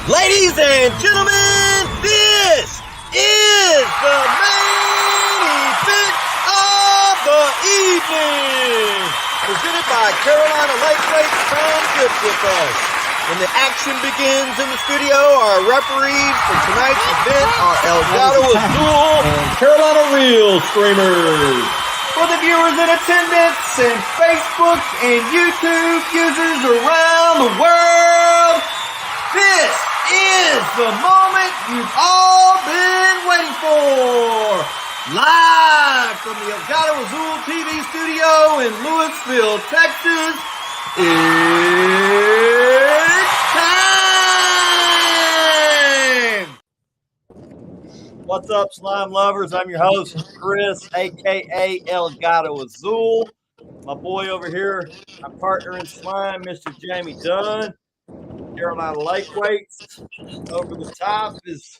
Ladies and gentlemen, this is the main event of the evening. Presented by Carolina Lightweights. Come get with us. When the action begins in the studio, our referees for tonight's event are Elgato Azul and Carolina Real Streamers. For the viewers in attendance and Facebook and YouTube users around the world, this is the moment you've all been waiting for. Live from the Elgato Azul TV studio in Louisville, Texas, it's time! What's up, slime lovers? I'm your host, Chris, a.k.a. Elgato Azul. My boy over here, my partner in slime, Mr. Jamie Dunn. Carolina Lightweights. Over the top is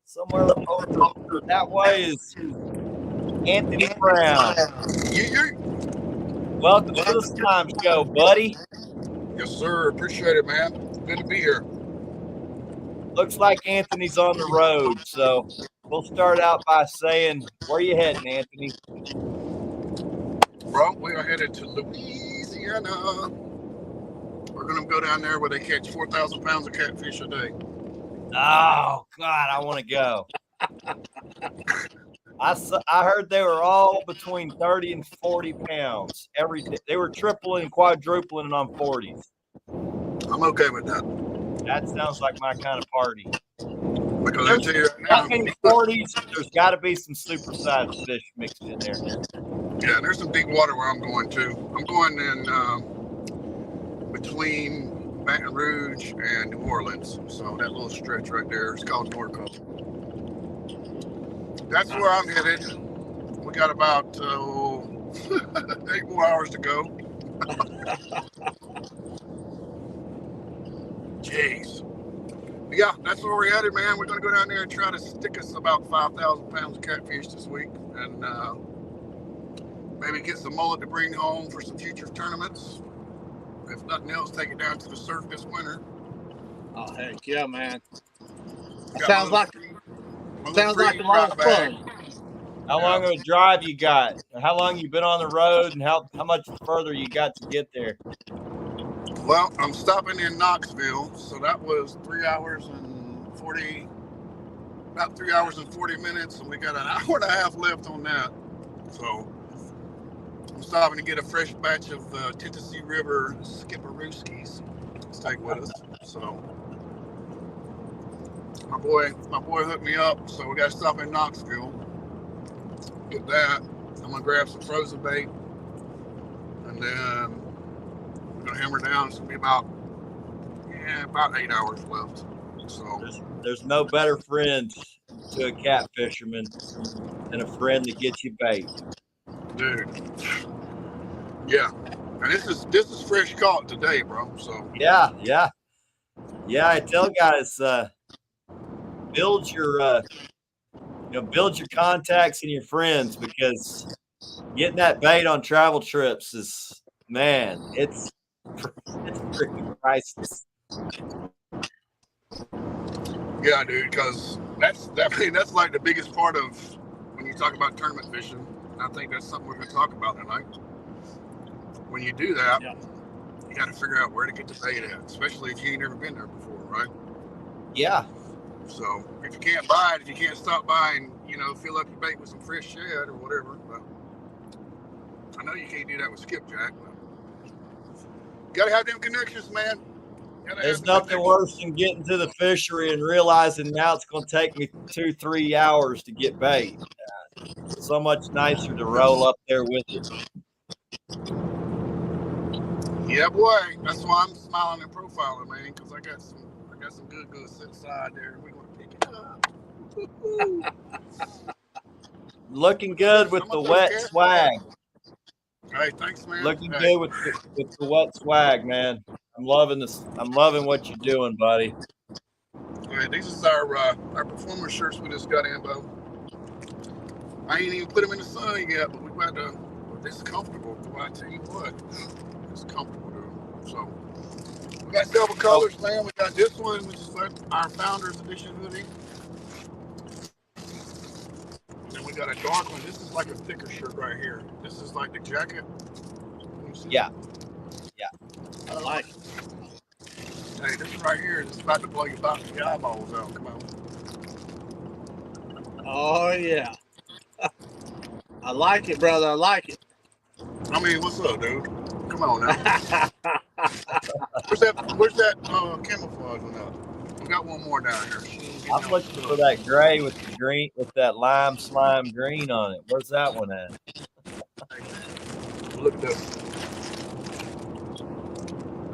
somewhere over that way is Anthony Brown. Welcome to the Slime Show, buddy. Yes, sir. Appreciate it, man. Good to be here. Looks like Anthony's on the road, so we'll start out by saying, where you heading, Anthony? Bro, we are headed to Louisiana. We're going to go down there where they catch 4,000 pounds of catfish a day. Oh, God, I want to go. I heard they were all between 30 and 40 pounds every day. They were tripling and quadrupling on 40s. I'm okay with that. That sounds like my kind of party. Because I tell you right now, in 40s, there's got to be some supersized fish mixed in there. Yeah, there's some deep water where I'm going to. I'm going in between Baton Rouge and New Orleans. So that little stretch right there is called Norco. That's where I'm headed. We got about 8 more hours to go. Jeez. But yeah, that's where we're headed, man. We're going to go down there and try to stick us about 5,000 pounds of catfish this week. And maybe get some mullet to bring home for some future tournaments. If nothing else, take it down to the surf this winter. Oh, heck yeah, man. Sounds like a lot of fun. How long of a drive you got? How long you been on the road, and how much further you got to get there? Well, I'm stopping in Knoxville, so that was 3 hours and 40 minutes, and we got an hour and a half left on that. So I'm stopping to get a fresh batch of Tennessee River Skipperooskies to take with us. So my boy hooked me up, so we got to stop in Knoxville. Get that. I'm gonna grab some frozen bait, and then we're gonna hammer down. It's gonna be about 8 hours left. So there's no better friend to a cat fisherman than a friend that gets you bait. Dude. Yeah. And this is fresh caught today, bro. So yeah. I tell guys, build your contacts and your friends, because getting that bait on travel trips is, man, it's freaking priceless. Yeah, dude, because that's like the biggest part of when you talk about tournament fishing. I think that's something we're going to talk about tonight. When you do that, you got to figure out where to get the bait at, especially if you ain't never been there before, right? Yeah. So if you can't buy it, if you can't stop by and, fill up your bait with some fresh shad or whatever, but I know you can't do that with skipjack, but you got to have them connections, man. There's nothing worse than getting to the fishery and realizing now it's going to take me 2-3 hours to get bait. So much nicer to roll up there with it. Yeah, boy. That's why I'm smiling and profiling, man, because I got some good goods set aside there. We're going to pick it up. Looking good with the wet swag. Hey, thanks, man. Looking good with the wet swag, man. I'm loving this. I'm loving what you're doing, buddy. Hey, these is our performance shirts we just got in, Bo. I ain't even put them in the sun yet, but we got to. This is comfortable. I tell you what, it's comfortable, dude. So we got several colors, man. We got this one, which is like our Founders Edition hoodie. And then we got a dark one. This is like a thicker shirt right here. This is like the jacket. Yeah. I like it. Hey, this one right here is about to blow your eyeballs out. Come on. Oh yeah. I like it, brother. I like it. I mean, what's up, dude? Come on now. Where's that camouflage one up? We got one more down here. I'm looking for that gray with the green, with that lime slime green on it. Where's that one at? Look at this.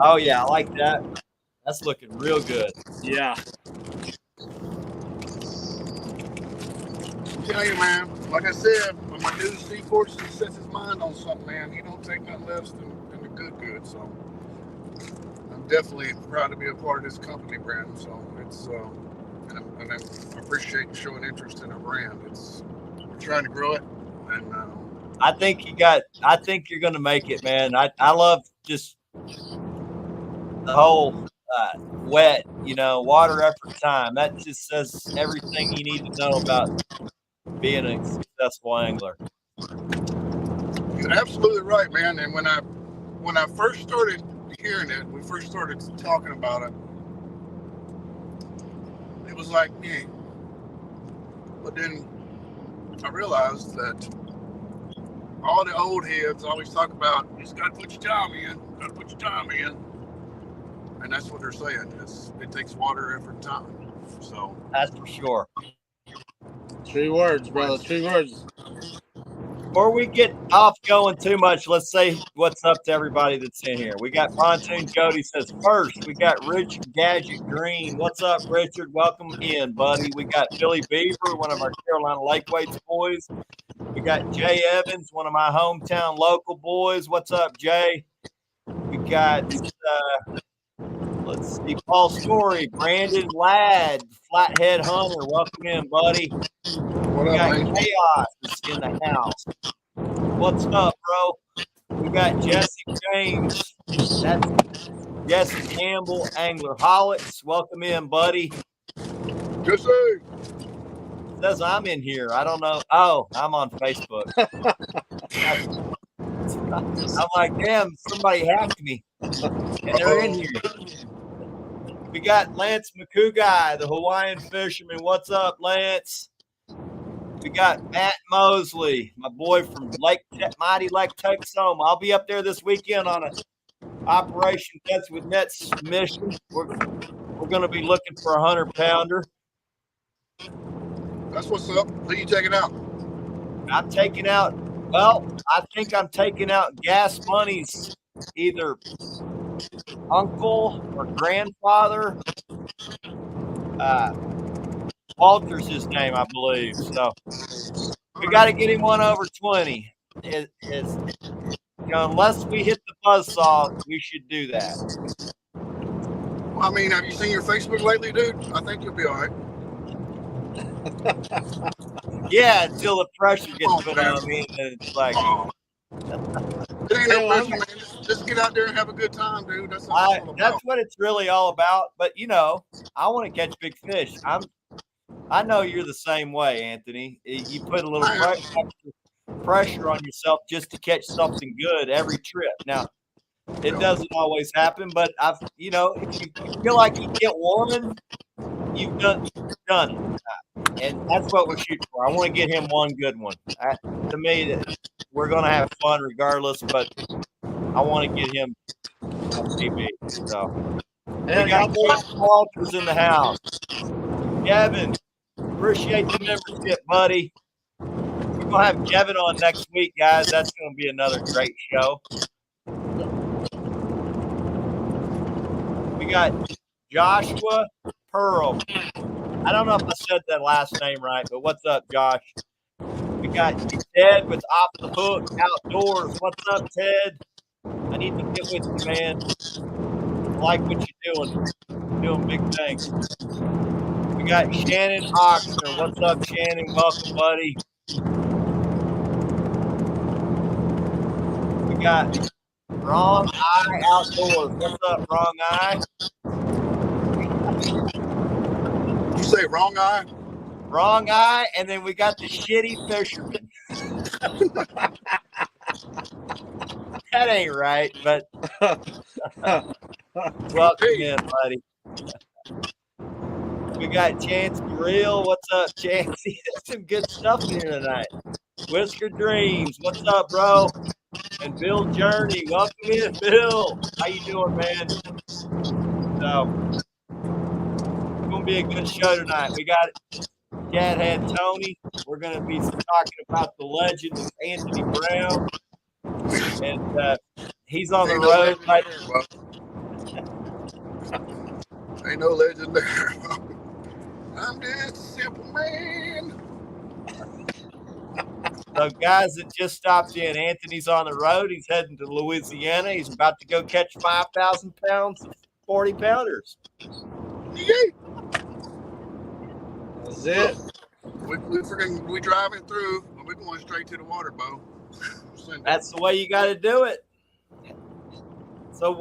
Oh yeah, I like that. That's looking real good. Yeah. I tell you, man, like I said, when my dude Steve Fortune sets his mind on something, man, he don't take nothing less than the good. So I'm definitely proud to be a part of this company brand. So it's and I appreciate you showing interest in our brand. We're trying to grow it, and I think you're gonna make it, man. I love just the whole wet, water effort time. That just says everything you need to know about being a successful angler. You're absolutely right, man. And when I first started hearing it, we first started talking about it, it was like, yeah. But then I realized that all the old heads always talk about, you just got to put your time in. And that's what they're saying. It takes water, effort, and time. So that's for sure. True words, brother. True words. Before we get off going too much, let's say what's up to everybody that's in here. We got Pontoon Jody says first. We got Richard Gadget Green. What's up, Richard? Welcome in, buddy. We got Billy Beaver, one of our Carolina Lake Weights boys. We got Jay Evans, one of my hometown local boys. What's up, Jay? We got let's see, Paul Story, Brandon Ladd, Flathead Hunter. Welcome in, buddy. We got Chaos in the house. What's up, bro? We got Jesse James. That's Jesse Campbell, Anglerholics. Welcome in, buddy. Jesse. Says I'm in here. I don't know. Oh, I'm on Facebook. I'm like, damn, somebody hacked me. And they're in here. We got Lance McCouguy, the Hawaiian fisherman. What's up, Lance? We got Matt Mosley, my boy from mighty Lake Texoma. I'll be up there this weekend on a Operation Nets with Nets mission. We're going to be looking for a 100-pounder. That's what's up. Who you taking out? I'm taking out, I think I'm taking out Gas Money's either uncle or grandfather. Walter's his name, I believe. So we got to get him one over 20. Unless we hit the buzzsaw, we should do that. Well, I mean, have you seen your Facebook lately, dude? I think you'll be all right. Yeah, until the pressure gets put on me, and it's like. It ain't no pressure, man. Just get out there and have a good time, dude. That's all it's all about. That's what it's really all about. But I want to catch big fish. I know you're the same way, Anthony. You put a little pressure on yourself just to catch something good every trip. Now, it doesn't always happen, but if you feel like you get one, you've done it. And that's what we're shooting for. I want to get him one good one. To me, we're going to have fun regardless, but I want to get him a PB. So, we got Walters in the house. Kevin, appreciate the membership, buddy. We're going to have Kevin on next week, guys. That's going to be another great show. We got Joshua Pearl. I don't know if I said that last name right, but what's up, Josh? We got Ted with Off the Hook Outdoors. What's up, Ted? I need to get with you, man. I like what you're doing. You're doing big things. We got Shannon Oxner. What's up, Shannon? Welcome, buddy. We got Wrong Eye Outdoors. What's up, Wrong Eye? You say Wrong Eye? Wrong Eye, and then we got the shitty fisherman. That ain't right, but welcome in, buddy. We got Chancey Real. What's up, Chancey? There's some good stuff in here tonight. Whisker Dreams. What's up, bro? And Bill Journey. Welcome in, Bill. How you doing, man? So, it's going to be a good show tonight. We got Cathead Tony. We're going to be talking about the legend of Anthony Brown. And he's on the road. Ain't no legend there. I'm just a simple man. So, guys that just stopped in, Anthony's on the road. He's heading to Louisiana. He's about to go catch 5,000 pounds of 40 pounders. Yay! That's it. We driving through. We're going straight to the water, Bo. That's the way you got to do it. So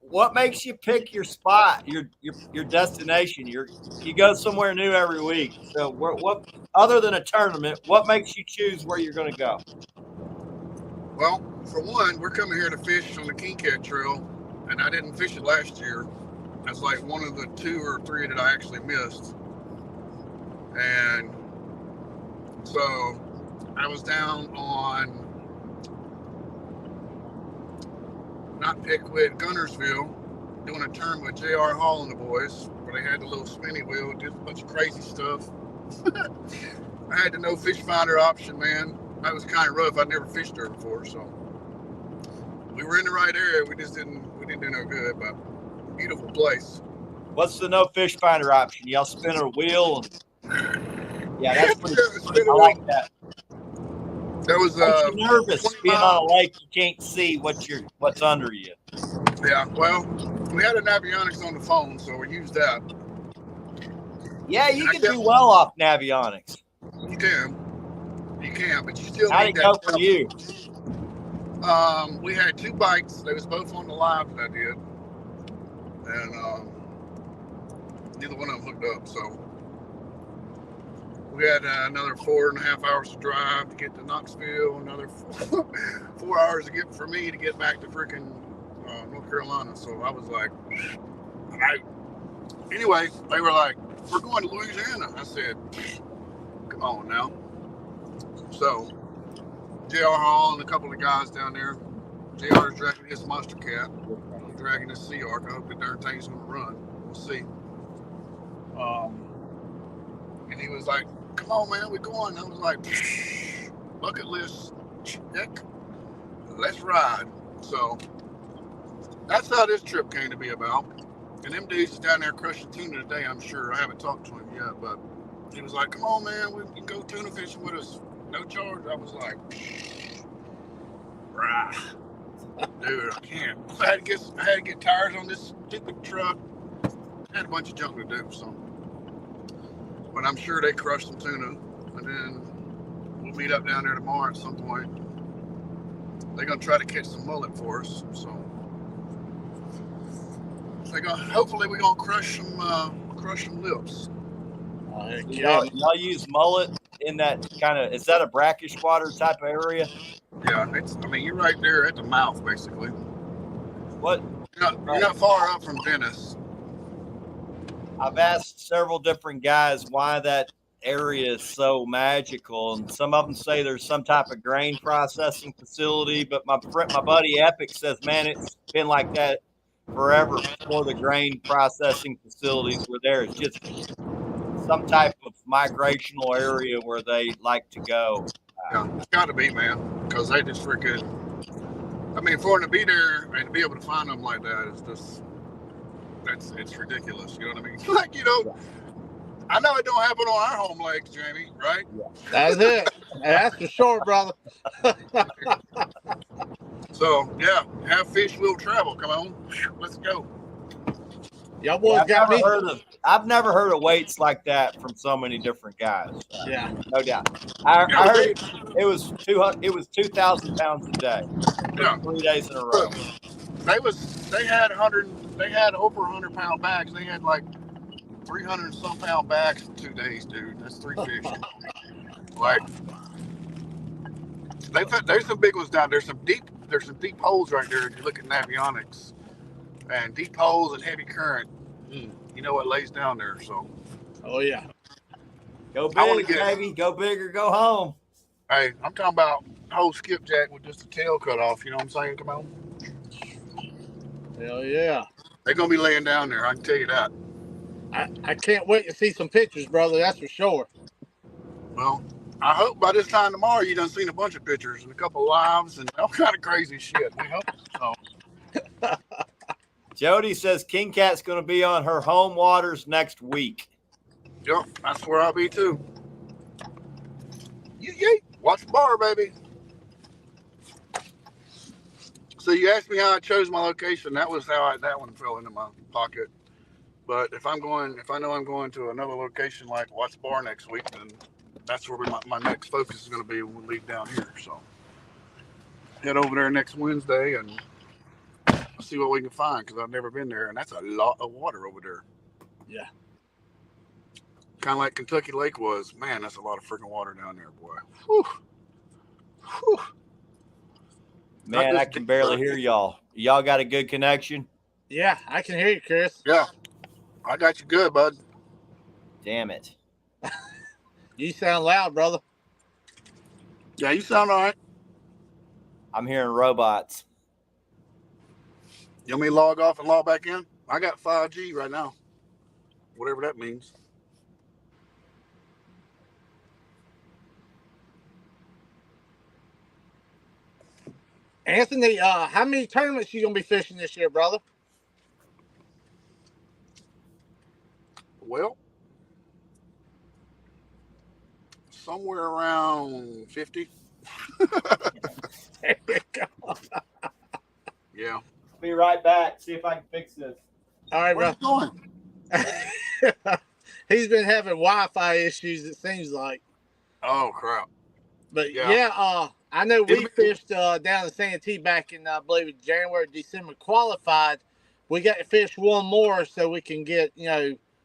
what makes you pick your spot, your destination? You go somewhere new every week. So what other than a tournament, what makes you choose where you're going to go? Well, for one, we're coming here to fish on the King Cat Trail, and I didn't fish it last year. That's like one of the 2 or 3 that I actually missed. And so I was down on not Pickwick, Gunnersville, doing a tournament with J.R. Hall and the boys, where they had the little spinny wheel, did a bunch of crazy stuff. I had the no fish finder option, man. That was kind of rough. I'd never fished there before, so we were in the right area. We didn't do no good, but beautiful place. What's the no fish finder option? Y'all spin a wheel. Yeah, that's pretty cool. I like that. That was you nervous being on a lake. You can't see what's under you. Yeah, well, we had an avionics on the phone, so we used that. Yeah, you can do well off Navionics. You can, but you still How'd need it go that. for you? We had 2 bites. They was both on the live that I did, and neither one of them hooked up. So we had another 4.5 hours to drive to get to Knoxville. Another 4 hours for me to get back to freaking North Carolina. So I was like, anyway, they were like, "We're going to Louisiana." I said, "Come on now." So J.R. Hall and a couple of guys down there. J.R. is dragging his monster cat. I'm dragging his Sea Arc. I hope the darn thing's going to run. We'll see. And he was like, "Come on, man, we're going." I was like, bucket list check. Let's ride. So that's how this trip came to be about. And them dudes is down there crushing tuna today, I'm sure. I haven't talked to him yet, but he was like, "Come on, man, we can go tuna fishing with us. No charge." I was like, rah. Dude, I can't. I had to get tires on this stupid truck. I had a bunch of junk to do, so. But I'm sure they crushed some tuna. And then we'll meet up down there tomorrow at some point. They're gonna try to catch some mullet for us, so. Hopefully we're gonna crush some lips. Y'all use mullet in that kind of, is that a brackish water type of area? Yeah, you're right there at the mouth, basically. What? You're not far up from Venice. I've asked several different guys why that area is so magical, and some of them say there's some type of grain processing facility, but my buddy Epic says, man, it's been like that forever before the grain processing facilities were there. It's just some type of migrational area where they like to go. Yeah, it's got to be, man, because they just freaking. For them to be there and to be able to find them like that is just. It's ridiculous. You know what I mean? Like, I know it don't happen on our home lakes, Jamie, right? Yeah. That's it. That's for sure, brother. So, yeah, have fish will travel. Come on, let's go. Y'all boys got me. I've never heard of weights like that from so many different guys. Yeah, no doubt. I heard it was 2,000 pounds a day. Yeah. 3 days in a row. They had over 100-pound bags. They had like 300 and some pound bags for 2 days, dude. That's 3 fish. Like there's some big ones down there. There's some deep holes right there. If you look at Navionics, and deep holes and heavy current. You know what lays down there. So. Oh yeah. Go big, baby. Go big or go home. Hey, I'm talking about whole skipjack with just the tail cut off. You know what I'm saying? Come on. Hell yeah. They're gonna be laying down there. I can tell you that. I can't wait to see some pictures, brother. That's for sure. Well, I hope by this time tomorrow you done seen a bunch of pictures and a couple of lives and all kind of crazy shit. We hope so. Jody says King Cat's going to be on her home waters next week. Yep, that's where I'll be too. Yeet. Watch the bar, baby. So you asked me how I chose my location. That was how that one fell into my pocket. But if I know I'm going to another location like Watts Bar next week, then that's where my next focus is going to be when we leave down here. So head over there next Wednesday and see what we can find because I've never been there, and that's a lot of water over there. Yeah. Kind of like Kentucky Lake was. Man, that's a lot of freaking water down there, boy. Whew. Whew. Man, I can barely hear y'all. Y'all got a good connection? Yeah, I can hear you, Chris. Yeah. I got you good, bud. Damn it. You sound loud, brother. Yeah, you sound all right. I'm hearing robots. You want me to log off and log back in? I got 5G right now. Whatever that means. Anthony, how many tournaments you gonna be fishing this year, brother? Well, somewhere around 50. There you go. Yeah. Be right back. See if I can fix this. All right, Where's bro. it going? He's been having Wi-Fi issues, it seems like. Oh, crap. But yeah, I know we fished down in Santee back in, I believe, January, December, qualified. We got to fish one more so we can get,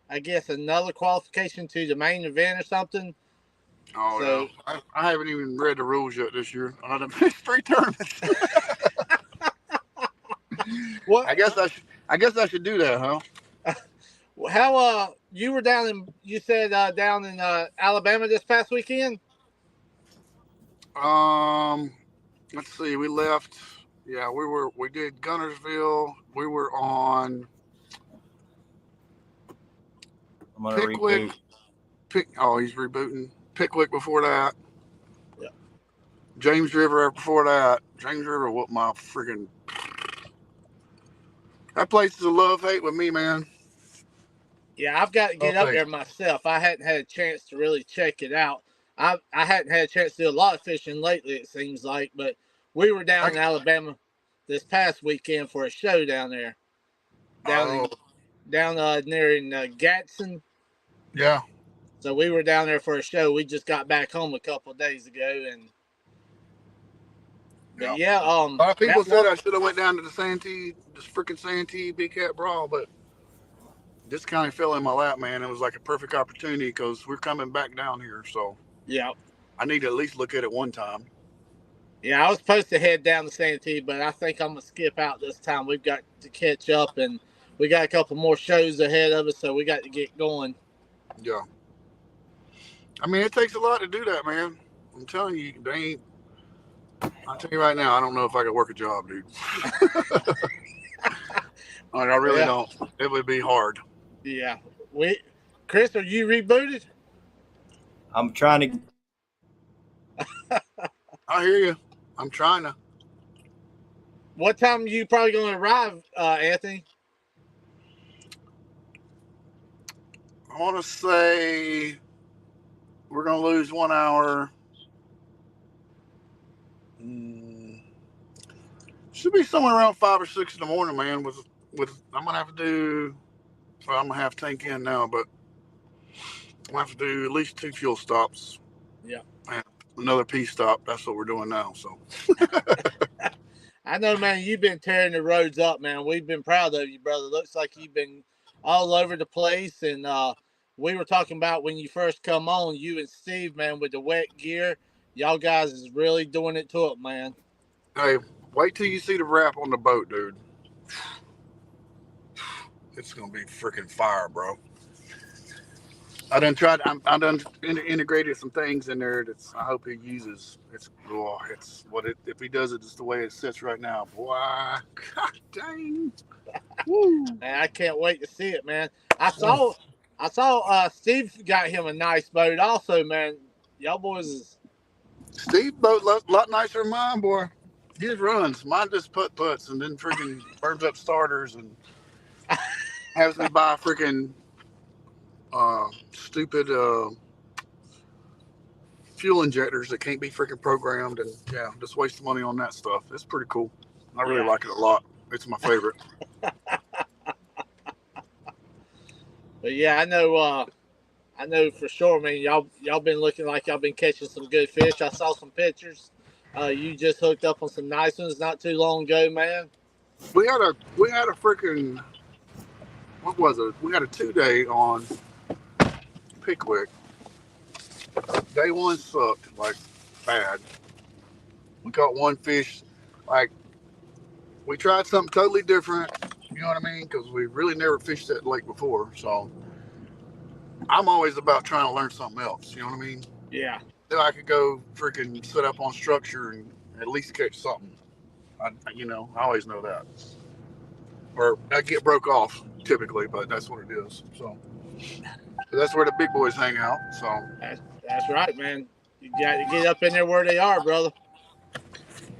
I guess another qualification to the main event or something. Oh, so, yeah. I haven't even read the rules yet this year. I done fished 3 tournaments. what? I guess I should do that, huh? How you were down in, you said down in Alabama this past weekend? Let's see. We left. Yeah, we did Gunnersville. We were on I'm going to Pickwick. reboot. He's rebooting. Pickwick before that. Yeah. James River before that. James River whooped my freaking. That place is a love-hate with me, man. Yeah, I've got to get up there myself. I hadn't had a chance to really check it out. I hadn't had a chance to do a lot of fishing lately, it seems like, but we were down in Alabama this past weekend for a show down there. Down there in Gadsden. Yeah. So we were down there for a show. We just got back home a couple of days ago, and a lot of people said I should have went down to the freaking Santee Big Cat Brawl, but this kind of fell in my lap, man. It was like a perfect opportunity because we're coming back down here, so yeah, I need to at least look at it one time. Yeah, I was supposed to head down to Santee, but I think I'm gonna skip out this time. We've got to catch up, and we got a couple more shows ahead of us, so we got to get going. Yeah. I mean, it takes a lot to do that, man. I'm telling you, I'll tell you right now, I don't know if I could work a job, dude. I really don't. It would be hard. Yeah. Chris, are you rebooted? I'm trying to. I hear you. I'm trying to. What time are you probably going to arrive, Anthony? I want to say we're going to lose 1 hour. Should be somewhere around 5 or 6 in the morning, man. With I'm gonna have to do. Well, I'm gonna have tank in now, but I'm gonna have to do at least 2 fuel stops. Yeah. And another pee stop. That's what we're doing now. So. I know, man, you've been tearing the roads up, man. We've been proud of you, brother. Looks like you've been all over the place. And we were talking about when you first come on, you and Steve, man, with the wet gear. Y'all guys is really doing it to it, man. Hey, wait till you see the wrap on the boat, dude. It's going to be freaking fire, bro. I done integrated some things in there that's I hope he uses. It's what it if he does it just the way it sits right now. Boy, god dang. Woo. Man, I can't wait to see it, man. I saw Steve got him a nice boat also, man. Y'all boys is Steve boat a lot nicer than mine, boy. His runs. Mine just puts and then freaking burns up starters and has me buy freaking stupid fuel injectors that can't be freaking programmed, and yeah, just waste money on that stuff. It's pretty cool. I really like it a lot. It's my favorite. But yeah, I know for sure, man. Y'all been looking like y'all been catching some good fish. I saw some pictures. You just hooked up on some nice ones not too long ago, man. We had a freaking, what was it? We had a 2-day on Pickwick. Day one sucked like bad. We caught one fish. Like, we tried something totally different. You know what I mean? Because we really never fished that lake before. So I'm always about trying to learn something else. You know what I mean? Yeah. Then I could go freaking set up on structure and at least catch something. I always know that. Or I get broke off typically, but that's what it is. So that's where the big boys hang out. So that's right, man. You got to get up in there where they are, brother.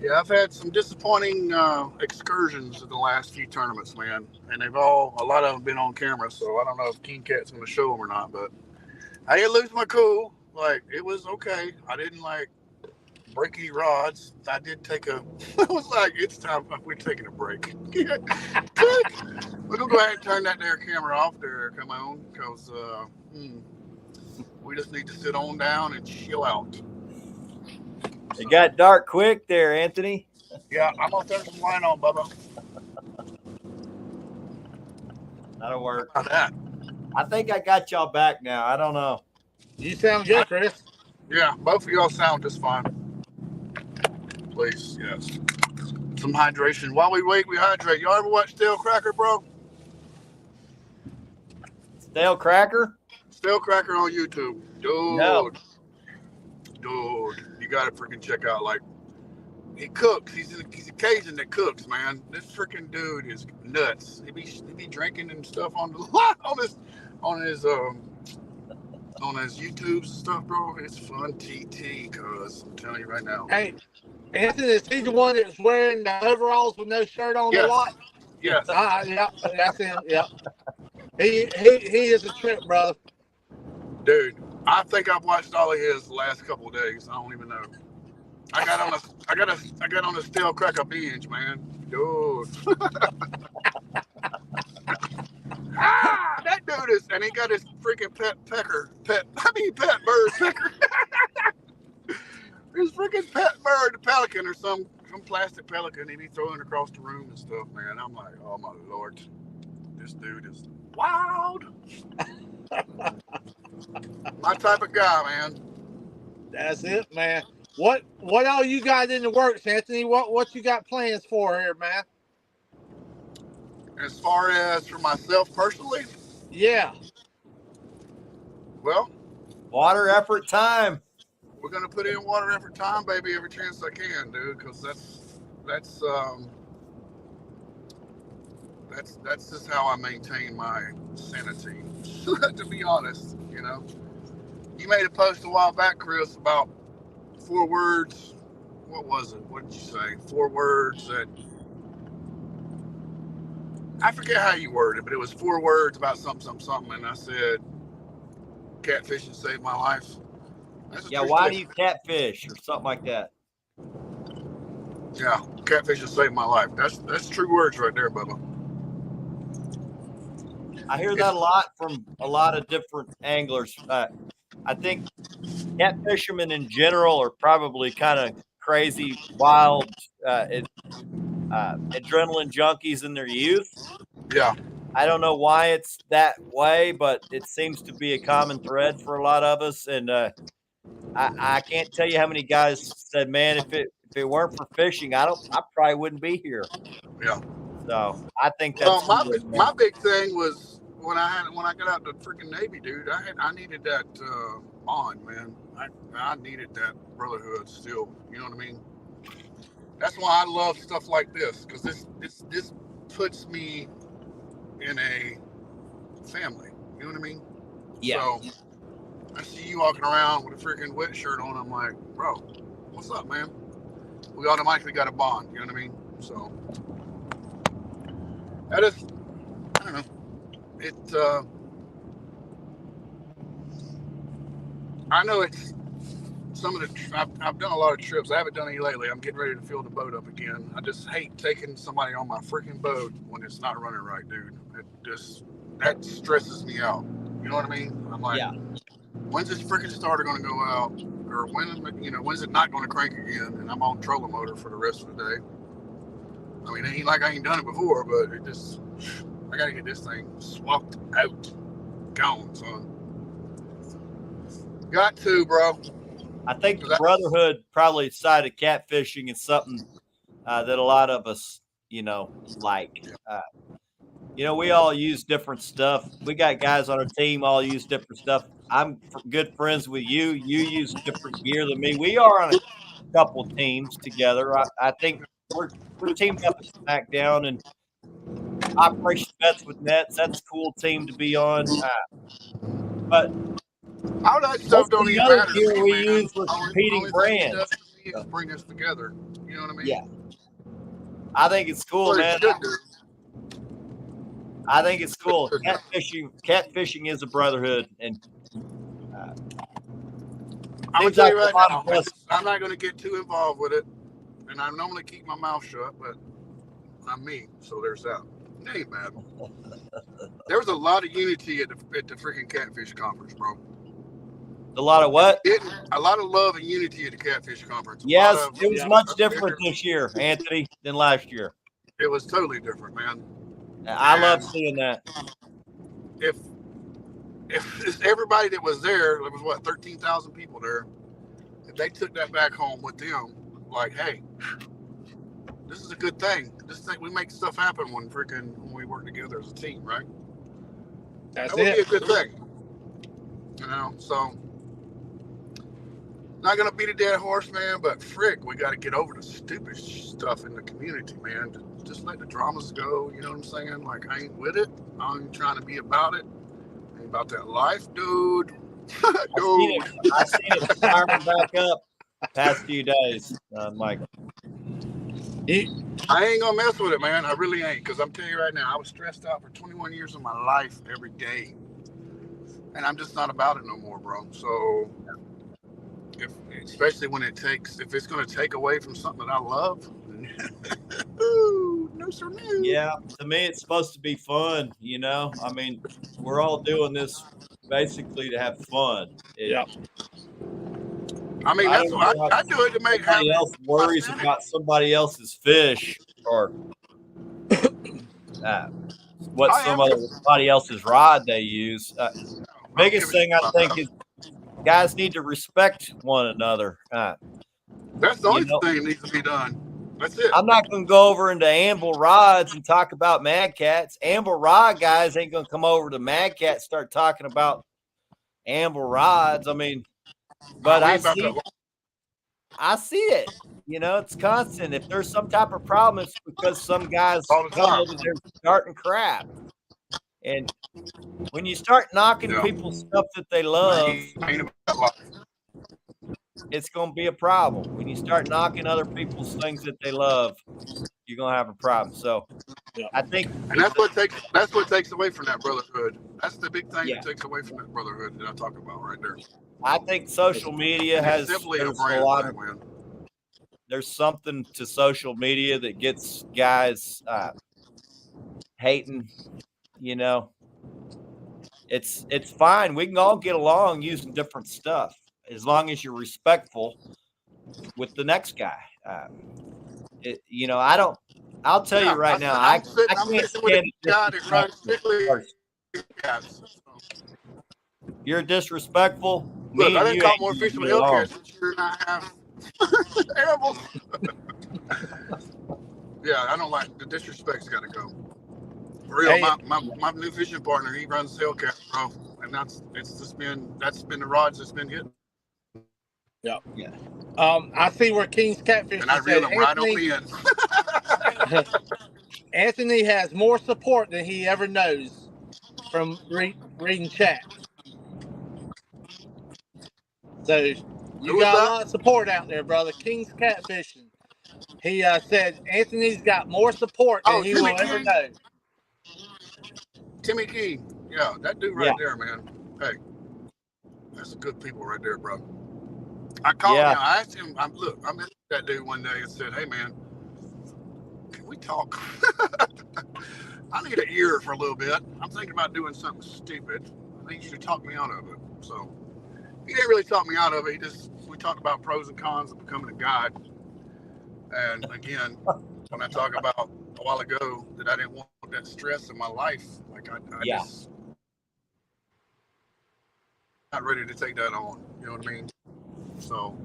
Yeah, I've had some disappointing excursions in the last few tournaments, man, and a lot of them been on camera. So I don't know if King Cat's going to show them or not, but I didn't lose my cool. Like, it was okay. I didn't break any rods. I did take I was like, it's time. We're taking a break. We're gonna go ahead and turn that there camera off there. Come on, because we just need to sit on down and chill out. It got dark quick there, Anthony. Yeah, I'm gonna turn some light on, Bubba. That'll work. How about that? I think I got y'all back now. I don't know. You sound good, Chris. Yeah, both of y'all sound just fine. Please, yes. Some hydration. While we wait, we hydrate. Y'all ever watch Stale Cracker, bro? Stale Cracker? Stale Cracker on YouTube. Dude. No. Dude, you gotta freaking check out. Like, he cooks. He's a Cajun that cooks, man. This freaking dude is nuts. He be drinking and stuff on his YouTubes and stuff, bro. It's fun, cuz I'm telling you right now. Hey, Anthony, is he the one that's wearing the overalls with no shirt on a lot? Yes. Yeah, that's him. Yeah. He is a trip, brother. Dude, I think I've watched all of his the last couple of days. I don't even know. I got on a Stale Cracker binge, man. Dude. That dude is, and he got his freaking pet bird pecker. His freaking pet bird, the pelican or some plastic pelican, and he throwing across the room and stuff, man. I'm like, oh my Lord, this dude is wild. My type of guy, man. That's it, man. What all you got in the works, Anthony? What you got plans for here, man? As far as for myself personally? Yeah. Well, water effort time. We're gonna put in water effort time, baby, every chance I can, dude, because that's just how I maintain my sanity. To be honest, you know. You made a post a while back, Chris, about 4 words. What was it? What did you say? 4 words that I forget how you worded it, but it was 4 words about something, and I said, catfishing saved my life. Yeah, why do you catfish or something like that? Yeah, catfishing saved my life. That's true words right there, Bubba. I hear that a lot from a lot of different anglers. I think catfishermen in general are probably kind of crazy, wild. adrenaline junkies in their youth. Yeah. I don't know why it's that way, but it seems to be a common thread for a lot of us. And I can't tell you how many guys said, "Man, if it weren't for fishing, I probably wouldn't be here." Yeah. So I think Well, that's cool, my big thing was when I got out the freaking Navy, dude. I needed that bond, man. I needed that brotherhood still. You know what I mean? That's why I love stuff like this, because this puts me in a family. You know what I mean? Yeah. So I see you walking around with a freaking wet shirt on. I'm like, bro, what's up, man? We automatically got a bond. You know what I mean? So that is, I don't know. It. I know it's some of the. I've done a lot of trips. I haven't done any lately. I'm getting ready to fill the boat up again. I just hate taking somebody on my freaking boat when it's not running right, dude. That stresses me out. You know what I mean? I'm like, when's this freaking starter going to go out? Or when's it not going to crank again? And I'm on trolling motor for the rest of the day. I mean, it ain't like I ain't done it before, but I got to get this thing swapped out. Gone, son. Got to, bro. I think the brotherhood probably side of catfishing is something that a lot of us, like. We all use different stuff. We got guys on our team all use different stuff. I'm good friends with you. You use different gear than me. We are on a couple teams together. I think we're teamed up at SmackDown and Operation Vets with Nets. That's a cool team to be on. But all that stuff don't even other matter gear to me, we man. use with competing only brands. Thing it does to me is bring us together. You know what I mean? Yeah. I think it's cool, man. I think it's cool. Catfishing is a brotherhood, and I'm gonna tell you right now, I'm not gonna get too involved with it, and I normally keep my mouth shut, but I'm me, so there's that. It ain't bad. There was a lot of unity at the freaking Catfish Conference, bro. A lot of what? A lot of love and unity at the Catfish Conference. Yes, it was much different this year, Anthony, than last year. It was totally different, man. I love seeing that. If everybody that was there was 13,000 people there. If they took that back home with them, like, hey, this is a good thing. We make stuff happen when we work together as a team, right? That would be a good thing. So not gonna beat a dead horse, man, but frick, we got to get over the stupid stuff in the community, man. Just let the dramas go. You know what I'm saying? Like, I ain't with it. I ain't trying to be about it. I ain't about that life, dude. Dude. I seen it firing back up past few days, Mike. I ain't gonna mess with it, man. I really ain't, because I'm telling you right now, I was stressed out for 21 years of my life every day, and I'm just not about it no more, bro. So, especially when if it's gonna take away from something that I love, no sir, no. Yeah, to me, it's supposed to be fun. I mean, we're all doing this basically to have fun. I mean, that's what I do it to make somebody else worries about somebody else's fish or somebody else's rod they use. Biggest thing I think is guys need to respect one another. That's the only thing that needs to be done. That's it. I'm not going to go over into Amble Rods and talk about Mad Cats. Amble Rod guys ain't going to come over to Mad Cat and start talking about Amble Rods. I mean, but I see it. It's constant. If there's some type of problem, it's because some guys come over there starting crap. And when you start knocking people's stuff that they love, it's going to be a problem. When you start knocking other people's things that they love, you're going to have a problem. So I think, and that's what takes away from that brotherhood. That's the big thing that takes away from that brotherhood that I talk about right there. I think social media has there's something to social media that gets guys hating. It's fine. We can all get along using different stuff as long as you're respectful with the next guy. I'll tell you right now, I I'm can't fishing with stand a guy that runs strictly cats. You're disrespectful. Look, Me I and didn't you caught ain't more gonna fish with get along. Hellcats than sure and I have animals. Yeah, I don't like the disrespect's got to go. For real, Hey, my new fishing partner, he runs Hellcats, bro, and that's been the rods that's been hitting. yeah. I see where King's Catfish And I said reel them right on the end. Anthony has more support than he ever knows from reading chat. So you Who was got a that? lot of support out there, brother. King's Catfishing. He said Anthony's got more support than Oh, he Timmy will ever King. know. Timmy King. Yeah, that dude Yeah. right there, man. Hey, that's good people right there, bro. I called him. I asked him, I met that dude one day and said, hey, man, can we talk? I need an ear for a little bit. I'm thinking about doing something stupid. I need you to talk me out of it. So he didn't really talk me out of it. We talked about pros and cons of becoming a guide. And again, when I talk about a while ago that I didn't want that stress in my life, like I just not ready to take that on. You know what I mean? So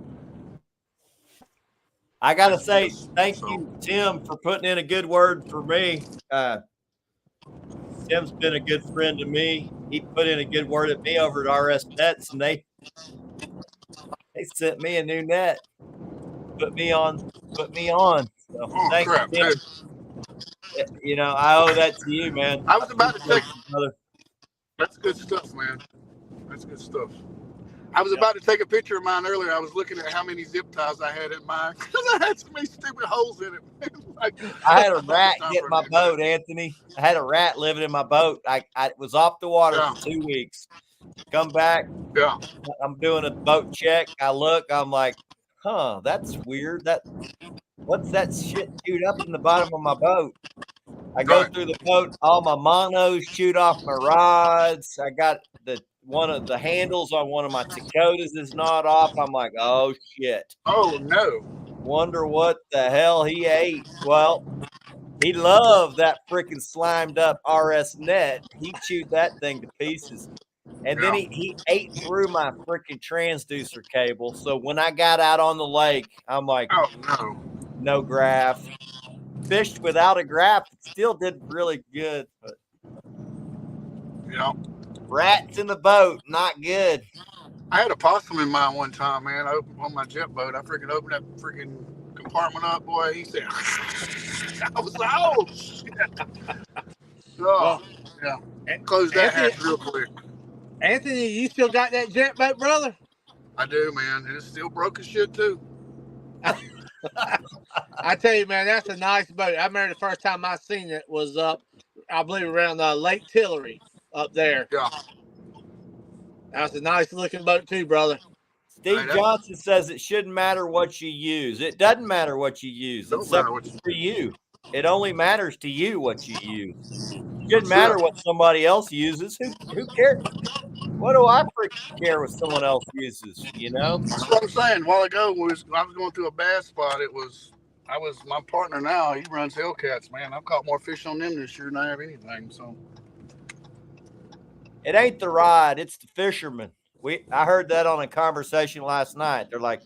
I gotta say thank you, Tim, for putting in a good word for me. Tim's been a good friend to me. He put in a good word at me over at RS Nets, and they sent me a new net. Put me on. So thanks, crap, Tim. dude. You know, I owe that to you, man. I was about to take. Brother. That's good stuff, man. That's good stuff. I was about to take a picture of mine earlier. I was looking at how many zip ties I had in mine because I had so many stupid holes in it. Like, I had a rat get my boat, Anthony. I had a rat living in my boat. I was off the water for 2 weeks. Come back. Yeah. I'm doing a boat check. I look. I'm like, huh, that's weird. What's that shit chewed up in the bottom of my boat? I go through the boat. All my monos chewed off my rods. I got one of the handles on one of my Dakotas is not off. I'm like, oh shit. Oh no. Wonder what the hell he ate. Well, he loved that freaking slimed up RS net. He chewed that thing to pieces. And then he ate through my freaking transducer cable. So when I got out on the lake, I'm like, oh no. No graph. Fished without a graph, it still did really good. But rats in the boat, not good. I had a possum in mine one time, man. I opened on my jet boat. I freaking opened that freaking compartment up, boy. He said, I was like, oh shit. Oh, yeah. Close that hatch real quick. Anthony, you still got that jet boat, brother? I do, man. And it's still broke as shit too. I tell you, man, that's a nice boat. I remember the first time I seen it was up, I believe, around Lake Tillery up there. Yeah. That's a nice looking boat too, brother. Steve Johnson says it shouldn't matter what you use. It doesn't matter what you use. It's up for you. It only matters to you what you use. It shouldn't matter what somebody else uses. Who cares? What do I freaking care what someone else uses? You know? That's what I'm saying. A while ago, I was going through a bass spot. I was my partner now. He runs Hellcats, man. I've caught more fish on them this year than I have anything. So it ain't the rod, it's the fisherman. I heard that on a conversation last night. They're like,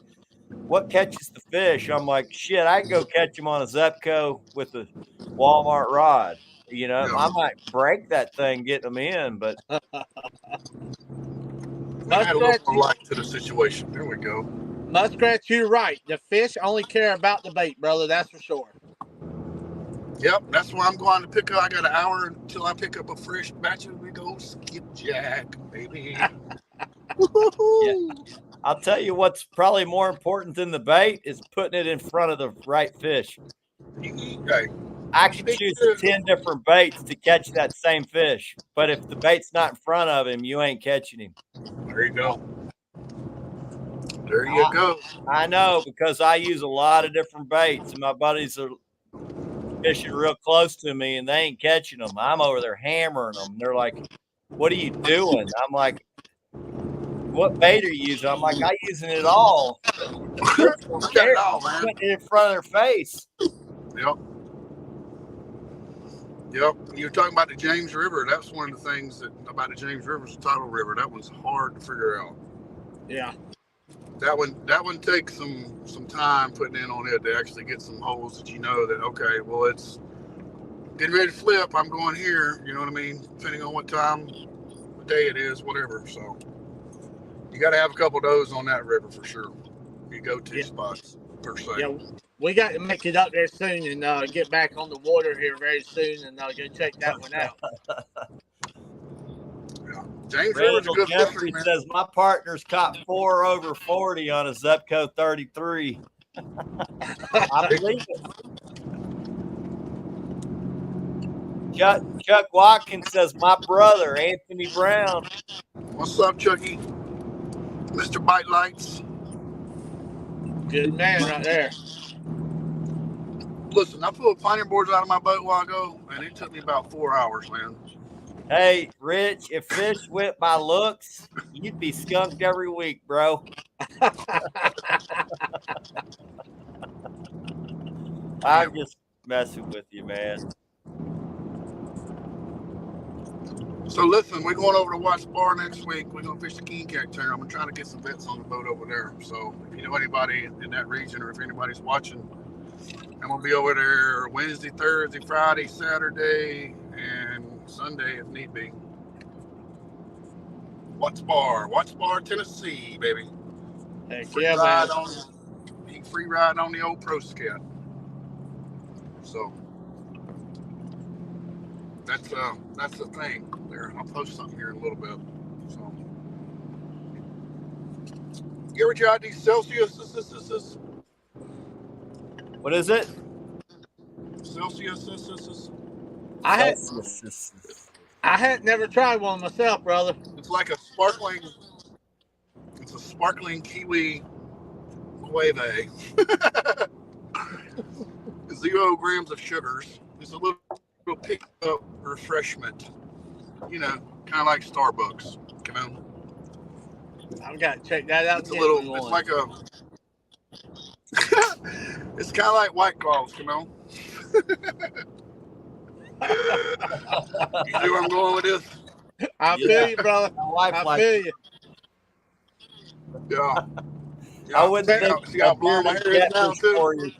what catches the fish? I'm like, shit, I can go catch them on a Zepco with a Walmart rod. You know, I might break that thing getting them in, but add a little more light to the situation. There we go. Muskrat, you're right. The fish only care about the bait, brother. That's for sure. Yep, that's where I'm going to pick up. I got an hour until I pick up a fresh batch of big old skipjack, baby. Yeah. I'll tell you what's probably more important than the bait is putting it in front of the right fish. Okay. I can choose 10 different baits to catch that same fish, but if the bait's not in front of him, you ain't catching him. There you go. There you go. I know, because I use a lot of different baits, and my buddies are fishing real close to me, and they ain't catching them. I'm over there hammering them. They're like, what are you doing? I'm like, what bait are you using? I'm like, I'm using it all. Got it all, man. Putting it in front of their face. Yep. Yep. You're talking about the James River. That's one of the things about the James River is the tidal river. That one's hard to figure out. Yeah. That one takes some time putting in on it to actually get some holes that you know that, okay, well, it's getting ready to flip. I'm going here. You know what I mean? Depending on what time, what day it is, whatever. So you got to have a couple of those on that river for sure. You go-to spots per se. Yeah, we got to make it up there soon and get back on the water here very soon and go check that one out. Yeah. James River's a Randall good Jeffrey fishery, says my partner's caught 4 over 40 on a Zepco 33. I believe it. Chuck Watkins says my brother Anthony Brown. What's up, Chucky? Mr. Bite Lights. Good man right there. Listen, I pulled finding boards out of my boat a while ago, and it took me about 4 hours, man. Hey, Rich, if fish went by looks, you'd be skunked every week, bro. I'm just messing with you, man. So listen, we're going over to Watts Bar next week. We're going to fish the King Cat tournament. I'm trying to get some vets on the boat over there. So if you know anybody in that region or if anybody's watching, I'm going to be over there Wednesday, Thursday, Friday, Saturday, and Sunday if need be. Watts Bar, Tennessee, baby. Heck Free yeah, ride man. free ride on the old Pro Scout. So that's the thing there. I'll post something here in a little bit. So you ever tried these Celsius? What is it? Celsius. I had never tried one myself, brother. It's like a sparkling kiwi guave. 0 grams of sugars. It's a little pick up refreshment. You know, kind of like Starbucks. Come on. I've got to check that out. It's it's like it's kind of like White Claws, come on. You see where I'm going with this? I feel you, brother. I feel you. Yeah. I wouldn't think see how blonde my hair is now, too?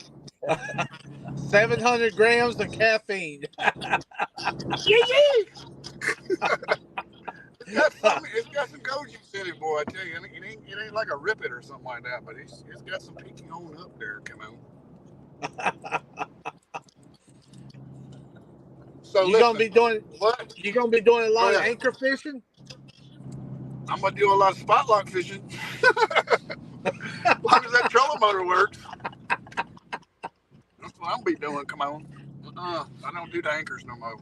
700 grams of caffeine. It's got some gojuice in it, boy. I tell you, it ain't like a Rip It or something like that, but it's got some peaking on up there. Come on. So you gonna be doing what? You gonna be doing a lot of anchor fishing? I'm gonna do a lot of spot lock fishing. As long as that trolling motor works. That's what I'm be doing. Come on. I don't do the anchors no more.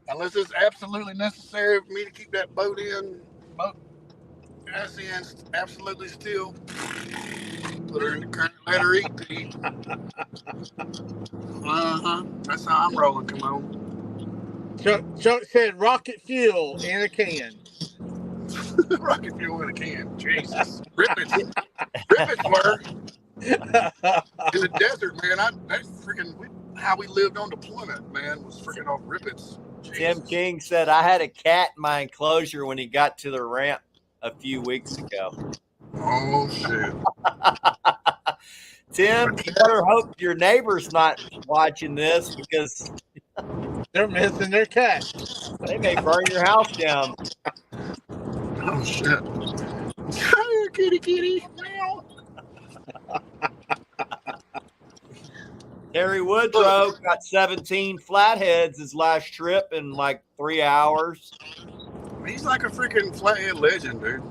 Unless it's absolutely necessary for me to keep that boat absolutely still. Put her in the current, let her eat. That's how I'm rolling. Come on. Chuck said rocket fuel in a can. Rocket fuel in a can. Jesus. Rippets were. In the desert, man. That's freaking how we lived on deployment, man, was freaking off rippets. Jesus. Tim King said, I had a cat in my enclosure when he got to the ramp a few weeks ago. Oh, shit. Tim, you better hope your neighbor's not watching this because they're missing their cat. They may burn your house down. Oh, shit. Come here, kitty. Meow. Terry Woodrow got 17 flatheads his last trip in like 3 hours. He's like a freaking flathead legend, dude.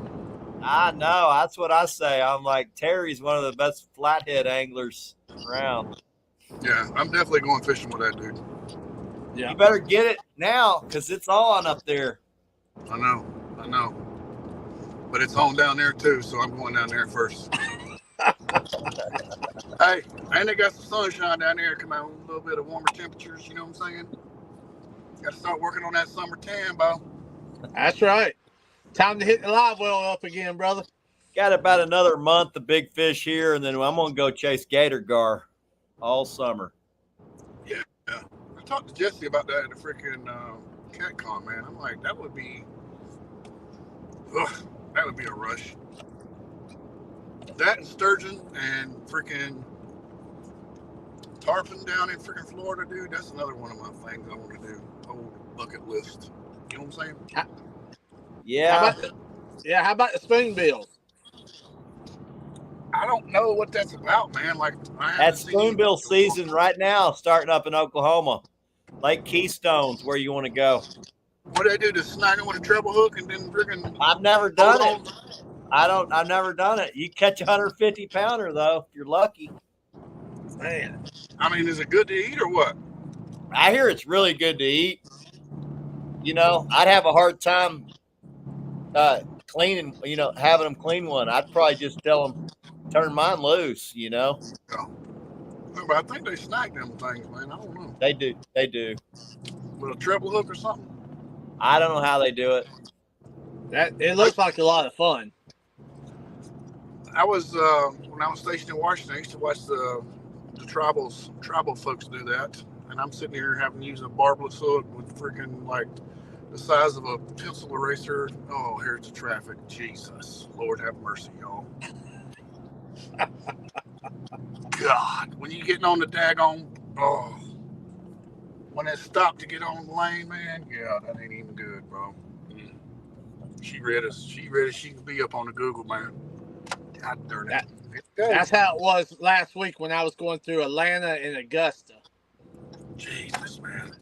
I know. That's what I say. I'm like, Terry's one of the best flathead anglers around. Yeah, I'm definitely going fishing with that dude. Yeah. You better get it now because it's on up there. I know. But it's on down there too, so I'm going down there first. Hey, and they got some sunshine down there. Come on, a little bit of warmer temperatures. You know what I'm saying? Got to start working on that summer tan, Bo. That's right. Time to hit the live well up again, brother. Got about another month of big fish here, and then I'm going to go chase gator gar all summer. talked to Jesse about that at the freaking CatCon, man. I'm like, that would be a rush. That and sturgeon and freaking tarpon down in freaking Florida, dude. That's another one of my things I want to do. Old bucket list. You know what I'm saying? Yeah. How about the spoonbills? I don't know what that's about, man. Like, That's spoonbill season right now, starting up in Oklahoma. Lake Keystone's where you want to go. What do they do? Just snag them with a treble hook and then freaking. I've never done it. I've never done it. You catch a 150 pounder though, if you're lucky. Man, I mean, is it good to eat or what? I hear it's really good to eat. You know, I'd have a hard time cleaning. You know, having them clean one. I'd probably just tell them turn mine loose. You know. Yeah. But I think they snag them things, man. I don't know. They do. They do. With a treble hook or something. I don't know how they do it. It looks like a lot of fun. I was when I was stationed in Washington, I used to watch the tribal folks do that, and I'm sitting here having to use a barbless hook with freaking like the size of a pencil eraser. Oh, here's the traffic. Jesus, Lord have mercy, y'all. God, when you getting on the daggone, when it stopped to get on the lane, man, yeah, that ain't even good, bro. She read us. She can be up on the Google, man. God darn it. That's how it was last week when I was going through Atlanta and Augusta. Jesus, man.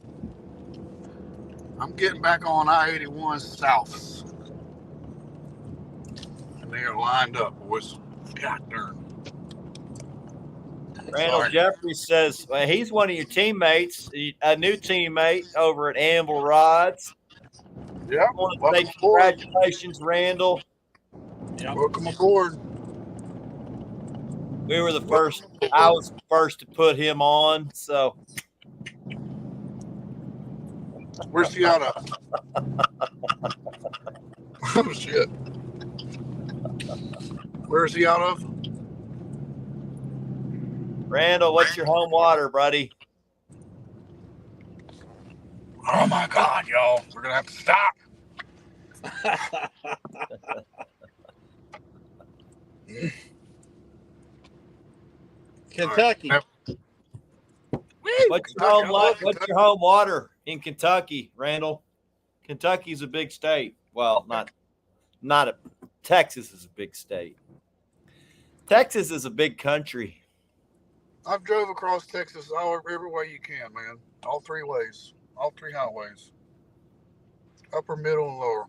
I'm getting back on I-81 south. And they are lined up, boys. God darn. Randall Jeffrey says he's one of your teammates, a new teammate over at Anvil Rods. Yeah. I want to say congratulations, Randall. Yep. Welcome aboard. We were the first. I was the first to put him on. So, where's he out of? Oh shit. Where's he out of? Randall, what's your home water, buddy? Oh my God, y'all! We're gonna have to stop. Kentucky. What's your home water in Kentucky, Randall? Kentucky's a big state. Well, not a. Texas is a big state. Texas is a big country. I've drove across Texas every way you can, man. All three ways, all three highways, upper, middle, and lower.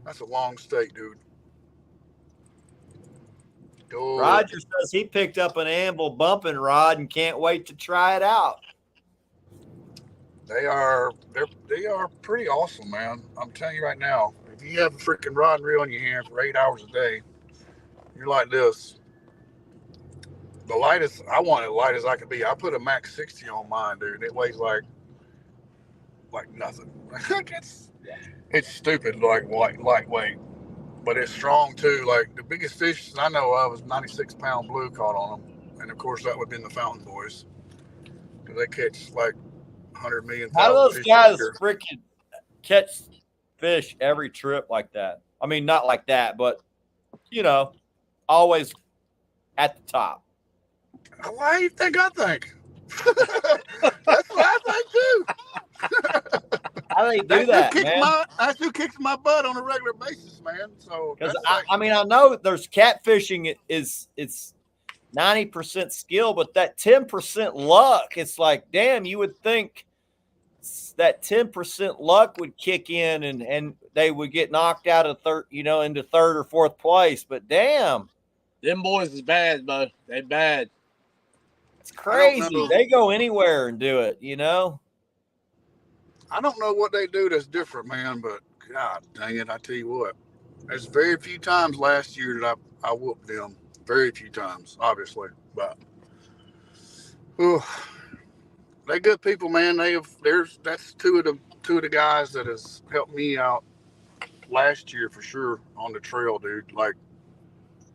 That's a long state, dude. Roger says he picked up an Anvil bumping rod and can't wait to try it out. They are pretty awesome, man. I'm telling you right now, if you have a freaking rod and reel in your hand for 8 hours a day, you're like this. The lightest, I want it light as I can be. I put a Max 60 on mine, dude. It weighs like nothing. It's stupid, like lightweight, but it's strong too. Like the biggest fish I know of is 96-pound blue caught on them, and of course that would have been the Fountain Boys, because they catch like 100 million. How do those guys freaking catch fish every trip like that? I mean, not like that, but you know, always at the top. Why do you think I think? That's what I think too. How do they do that, man? That's who kicks my butt on a regular basis, man. So, because I mean, I know there's catfishing it's 90% skill, but that 10% luck. It's like, damn, you would think that 10% luck would kick in and they would get knocked out of into third or fourth place. But damn, them boys is bad, bro. They bad. It's crazy. They go anywhere and do it, you know? I don't know what they do that's different, man, but God dang it, I tell you what. There's very few times last year that I whooped them. Very few times, obviously. But they good people, man. That's two of the guys that has helped me out last year for sure on the trail, dude. Like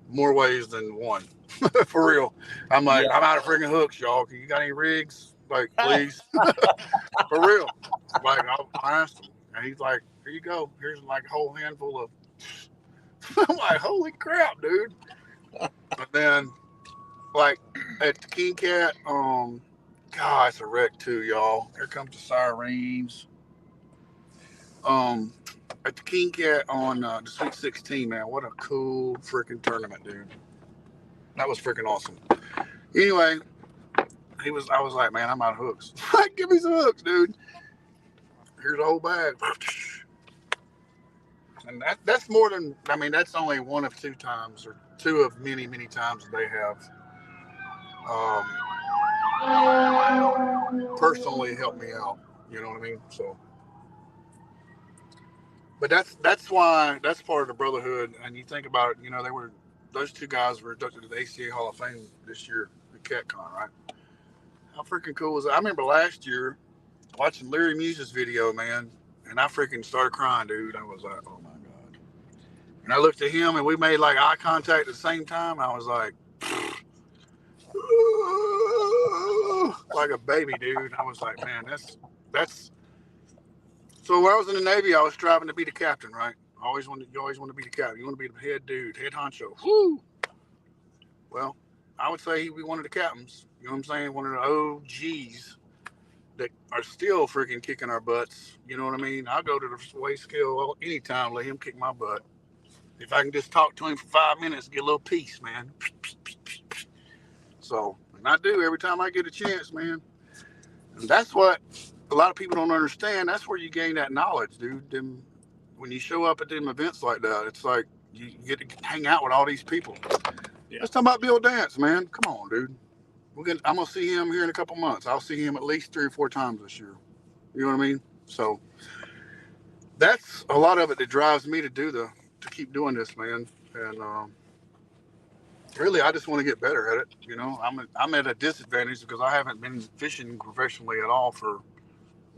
more ways than one. For real. I'm like, Yeah. I'm out of freaking hooks, y'all. You got any rigs? Like, please. For real. Like, I asked him, and he's like, here you go. Here's like a whole handful of. I'm like, holy crap, dude. And then, like, at the King Cat, God, it's a wreck too, y'all. Here comes the sirens. At the King Cat on the Sweet 16, man, what a cool freaking tournament, dude. That was freaking awesome. Anyway, I was like, man, I'm out of hooks. Give me some hooks, dude. Here's a whole bag. And that's more than, I mean, that's only one of two times, or two of many, many times they have personally helped me out. You know what I mean? So, but that's why, that's part of the brotherhood. And you think about it, you know, those two guys were inducted to the ACA Hall of Fame this year at CatCon, right? How freaking cool was that? I remember last year watching Larry Muse's video, man, and I freaking started crying, dude. I was like, oh my God. And I looked at him and we made like eye contact at the same time. I was like, like a baby, dude. I was like, man, that's. So when I was in the Navy, I was striving to be the captain, right? You always want to be the captain. You want to be the head dude, head honcho. Woo! Well, I would say we one of the captains. You know what I'm saying? One of the OGs that are still freaking kicking our butts. You know what I mean? I'll go to the weigh scale anytime, let him kick my butt. If I can just talk to him for 5 minutes, get a little peace, man. So, and I do every time I get a chance, man. And that's what a lot of people don't understand. That's where you gain that knowledge, dude. When you show up at them events like that, it's like you get to hang out with all these people. Yeah. Let's talk about Bill Dance, man. Come on, dude. I'm going to see him here in a couple months. I'll see him at least 3 or 4 times this year. You know what I mean? So that's a lot of it that drives me to keep doing this, man. And really, I just want to get better at it. You know, I'm at a disadvantage because I haven't been fishing professionally at all for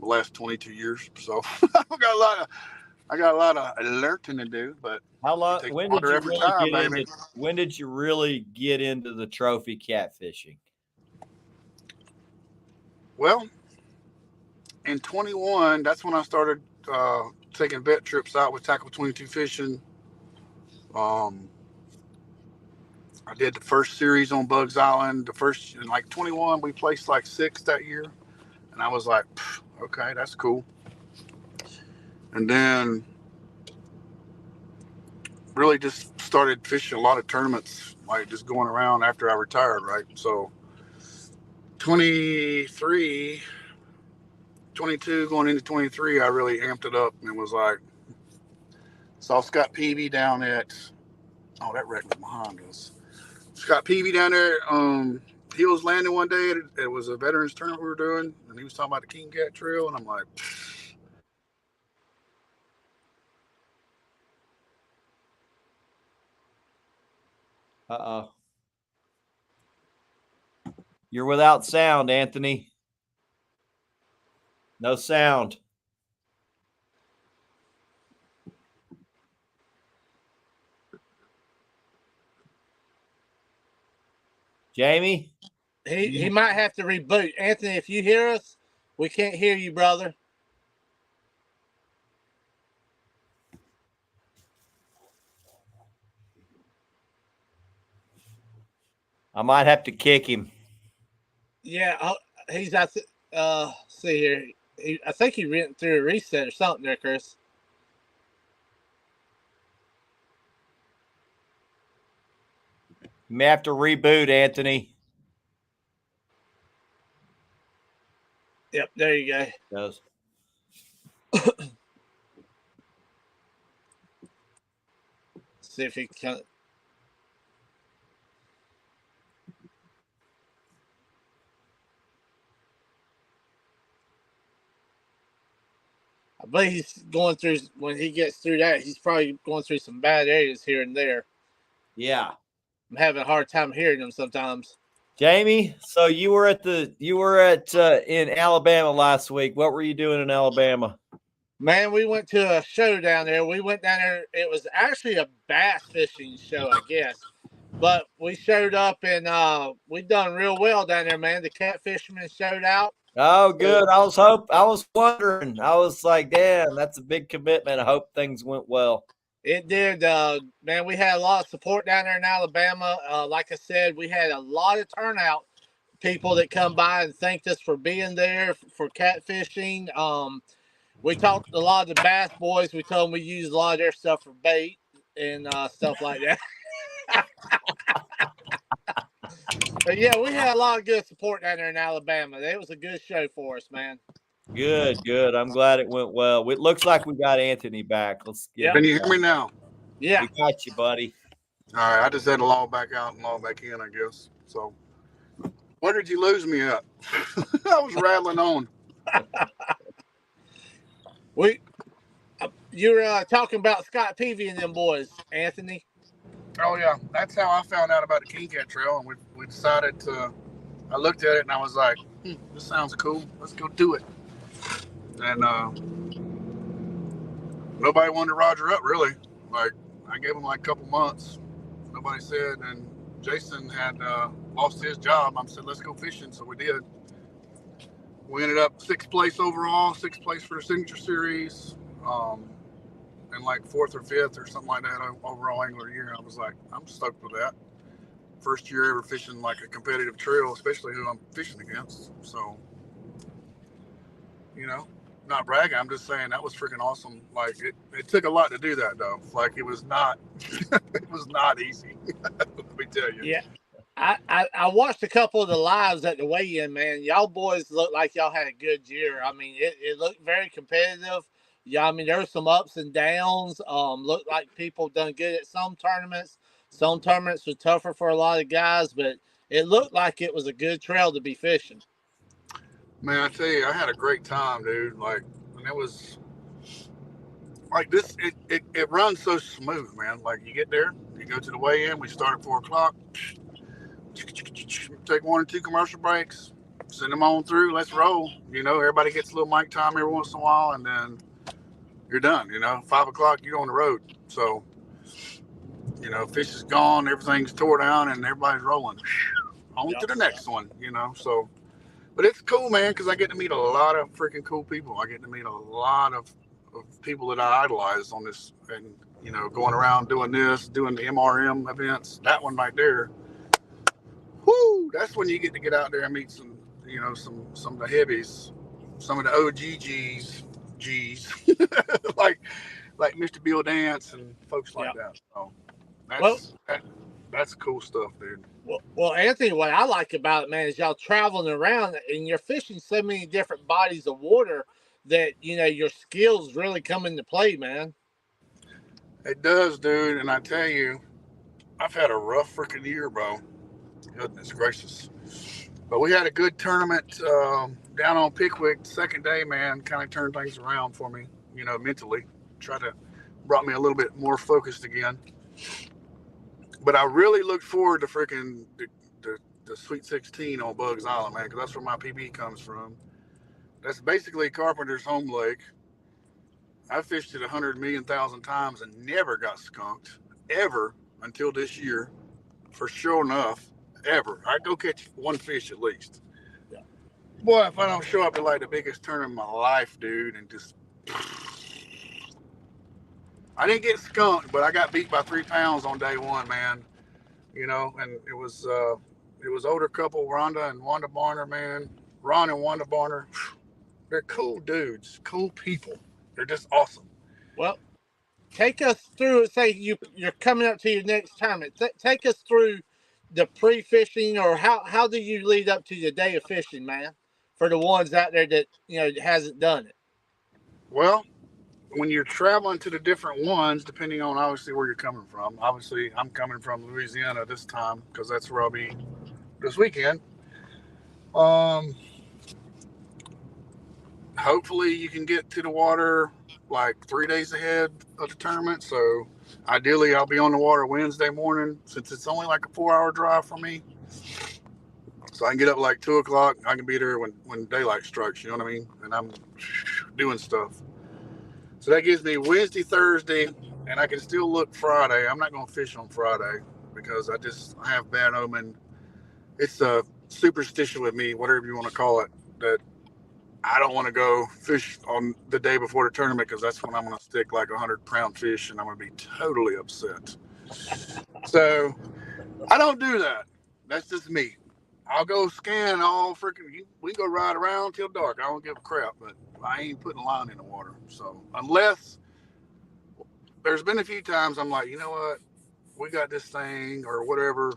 the last 22 years. So I got a lot of learning to do. But how long? When did you really get into the trophy catfishing? Well, in 21, that's when I started taking vet trips out with Tackle 22 Fishing. I did the first series on Bugs Island. In like 21, we placed like 6th that year. And I was like, okay, that's cool. And then really just started fishing a lot of tournaments, like just going around after I retired, right? So 22 going into 23, I really amped it up and was like, saw Scott Peavy down at, that wreck was behind us. Scott Peavy down there, he was landing one day. It was a veterans tournament we were doing, and he was talking about the King Cat Trail, and I'm like, Uh-oh. You're without sound, Anthony. No sound. Jamie? He might have to reboot. Anthony, if you hear us, we can't hear you, brother. I might have to kick him. Yeah, he's see here. I think he went through a reset or something there, Chris. You may have to reboot, Anthony. Yep, there you go. Does. See if he can. I believe he's going through, when he gets through that, he's probably going through some bad areas here and there. Yeah. I'm having a hard time hearing him sometimes. Jamie, so you were in Alabama last week. What were you doing in Alabama? Man, we went to a show down there. We went down there. It was actually a bass fishing show, I guess. But we showed up and we done real well down there, man. The catfishermen showed out. Oh, good. I was wondering. I was like, damn, that's a big commitment. I hope things went well. It did, man. We had a lot of support down there in Alabama. Like I said, we had a lot of turnout. People that come by and thanked us for being there for catfishing. We talked to a lot of the bass boys. We told them we used a lot of their stuff for bait and stuff like that. But yeah, we had a lot of good support down there in Alabama. It was a good show for us, man. Good, good. I'm glad it went well. It looks like we got Anthony back. Let's get. Can you hear me now? Yeah, we got you, buddy. All right, I just had to log back out and log back in, I guess. So, where did you lose me at? I was rattling on. You were talking about Scott Peavy and them boys, Anthony. Oh yeah, that's how I found out about the King Cat Trail, and we decided to. I looked at it and I was like, "This sounds cool. Let's go do it." And nobody wanted to Roger up, really. Like, I gave him like a couple months. Nobody said, and Jason had lost his job. I said, let's go fishing. So we did. We ended up 6th place overall, 6th place for the Signature Series, and like 4th or 5th or something like that overall angler year. I was like, I'm stoked with that. First year ever fishing like a competitive trail, especially who I'm fishing against. So, you know, not bragging. I'm just saying that was freaking awesome. Like it took a lot to do that though. Like it was not, it was not easy. Let me tell you. Yeah. I watched a couple of the lives at the weigh-in, man. Y'all boys looked like y'all had a good year. I mean, it looked very competitive. Yeah, I mean, there were some ups and downs. Looked like people done good at some tournaments. Some tournaments were tougher for a lot of guys, but it looked like it was a good trail to be fishing. Man, I tell you, I had a great time, dude. Like, and it was like this. It runs so smooth, man. Like, you get there, you go to the weigh-in. We start at 4:00. Take 1 or 2 commercial breaks, send them on through. Let's roll. You know, everybody gets a little mic time every once in a while, and then you're done. You know, 5:00, you're on the road. So, you know, fish is gone, everything's tore down, and everybody's rolling on to the next one. You know, so. But it's cool, man, because I get to meet a lot of freaking cool people. I get to meet a lot of people that I idolize on this, and you know, going around doing this, doing the MRM events. That one right there. Whoo! That's when you get to get out there and meet some, you know, some of the heavies, some of the G's, like Mr. Bill Dance and folks like that. So that's cool stuff, dude. Well, Anthony, what I like about it, man, is y'all traveling around and you're fishing so many different bodies of water that, you know, your skills really come into play, man. It does, dude. And I tell you, I've had a rough freaking year, bro. Goodness gracious. But we had a good tournament down on Pickwick. Second day, man, kind of turned things around for me, you know, mentally. Brought me a little bit more focused again. But I really look forward to freaking the Sweet 16 on Bugs Island, man, because that's where my PB comes from. That's basically Carpenter's home lake. I fished it 100 million thousand times and never got skunked, ever, until this year. For sure enough, ever. I go catch one fish at least. Yeah. Boy, if I don't show up to like the biggest tournament of my life, dude, and just... I didn't get skunked, but I got beat by 3 pounds on day one, man. You know, and it was older couple, Rhonda and Wanda Barner, man. Ron and Wanda Barner, they're cool dudes, cool people. They're just awesome. Well, take us through, say you're coming up to your next tournament. Take us through the pre-fishing, or how do you lead up to the day of fishing, man, for the ones out there that, you know, hasn't done it? Well, when you're traveling to the different ones, depending on obviously where you're coming from. Obviously, I'm coming from Louisiana this time because that's where I'll be this weekend. Hopefully you can get to the water like 3 days ahead of the tournament. So ideally I'll be on the water Wednesday morning, since it's only like a 4-hour drive for me. So I can get up like 2:00. I can be there when daylight strikes, you know what I mean? And I'm doing stuff. So that gives me Wednesday, Thursday, and I can still look Friday. I'm not going to fish on Friday. because I have bad omen. It's a superstition with me, whatever you want to call it, that I don't want to go fish on the day before the tournament because that's when I'm going to stick like 100-pound fish and I'm going to be totally upset. So I don't do that. That's just me. I'll go scan all freaking. We can go ride around till dark. I don't give a crap, but I ain't putting a line in the water. So unless there's been a few times I'm like, you know what, we got this thing or whatever.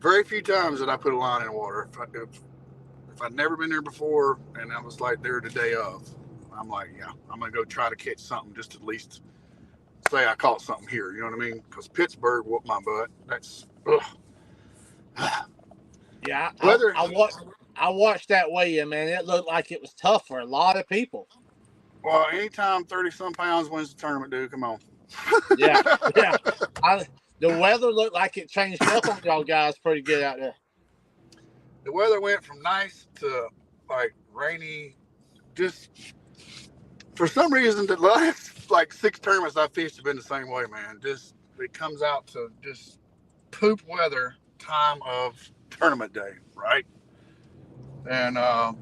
Very few times that I put a line in the water. If I'd never been there before and I was like there the day of, I'm like, yeah, I'm gonna go try to catch something just at least say I caught something here. You know what I mean? Because Pittsburgh whooped my butt. That's ugh. Yeah, Weather. I watched that weigh-in, man. It looked like it was tough for a lot of people. Well, anytime 30-some pounds wins the tournament, dude, come on. Yeah. The weather looked like it changed up on y'all guys pretty good out there. The weather went from nice to like rainy. Just for some reason, the last like 6 tournaments I fished have been the same way, man. Just it comes out to just poop weather time of tournament day, right? And well,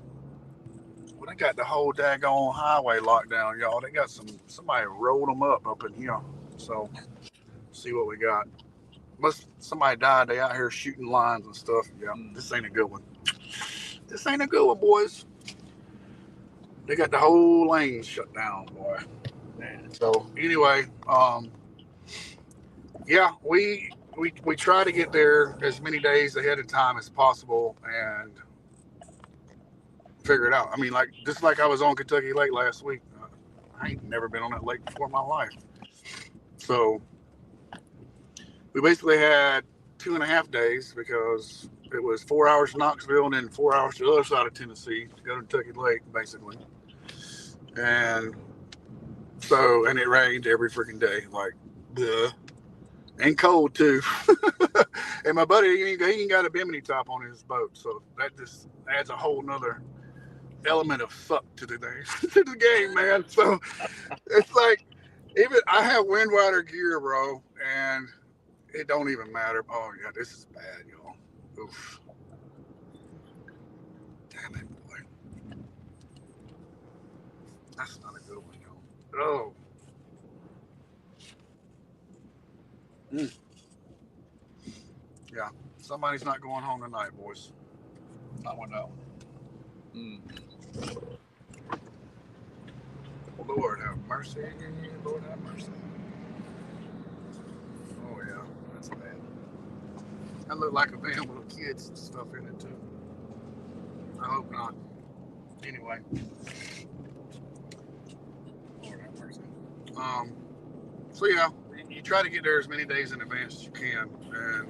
they got the whole daggone highway locked down, y'all. They got somebody rolled them up in here. So see what we got. Somebody died. They out here shooting lines and stuff. Yeah, This ain't a good one. This ain't a good one, boys. They got the whole lane shut down, boy. Man. So anyway, yeah, we try to get there as many days ahead of time as possible and figure it out. I mean, just like I was on Kentucky Lake last week. I ain't never been on that lake before in my life. So we basically had 2.5 days because it was 4 hours to Knoxville and then 4 hours to the other side of Tennessee to go to Kentucky Lake, basically. And so, and it rained every freaking day, like, bleh. And cold too. And my buddy, he ain't got a bimini top on his boat, so that just adds a whole nother element of suck to the game, man. So it's like, even I have wind rider gear, bro, and it don't even matter. Oh yeah, this is bad, y'all. Oof. Damn it, boy. That's not a good one, y'all. Oh. Yeah, somebody's not going home tonight, boys. Not with that one. Lord have mercy. Lord have mercy. Oh yeah, that's bad. That looked like a van with kids and stuff in it too. I hope not. Anyway. Lord have mercy. So yeah, you try to get there as many days in advance as you can, and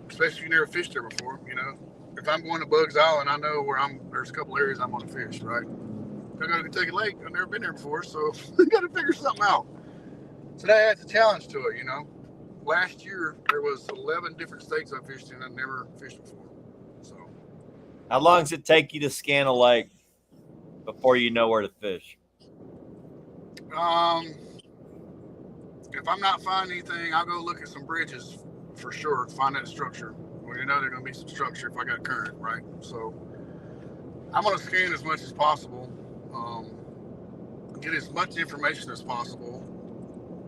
especially if you never fished there before, you know. If I'm going to Bugs Island, I know there's a couple areas I'm going to fish, right? If I go to Kentucky Lake, I've never been there before, so I got to figure something out. So that adds a challenge to it, you know. Last year, there was 11 different states I fished in. I never fished before. So, how long does it take you to scan a lake before you know where to fish? If I'm not finding anything, I'll go look at some bridges for sure. Find that structure. Well, you know there's going to be some structure if I got current, right? So I'm going to scan as much as possible, get as much information as possible,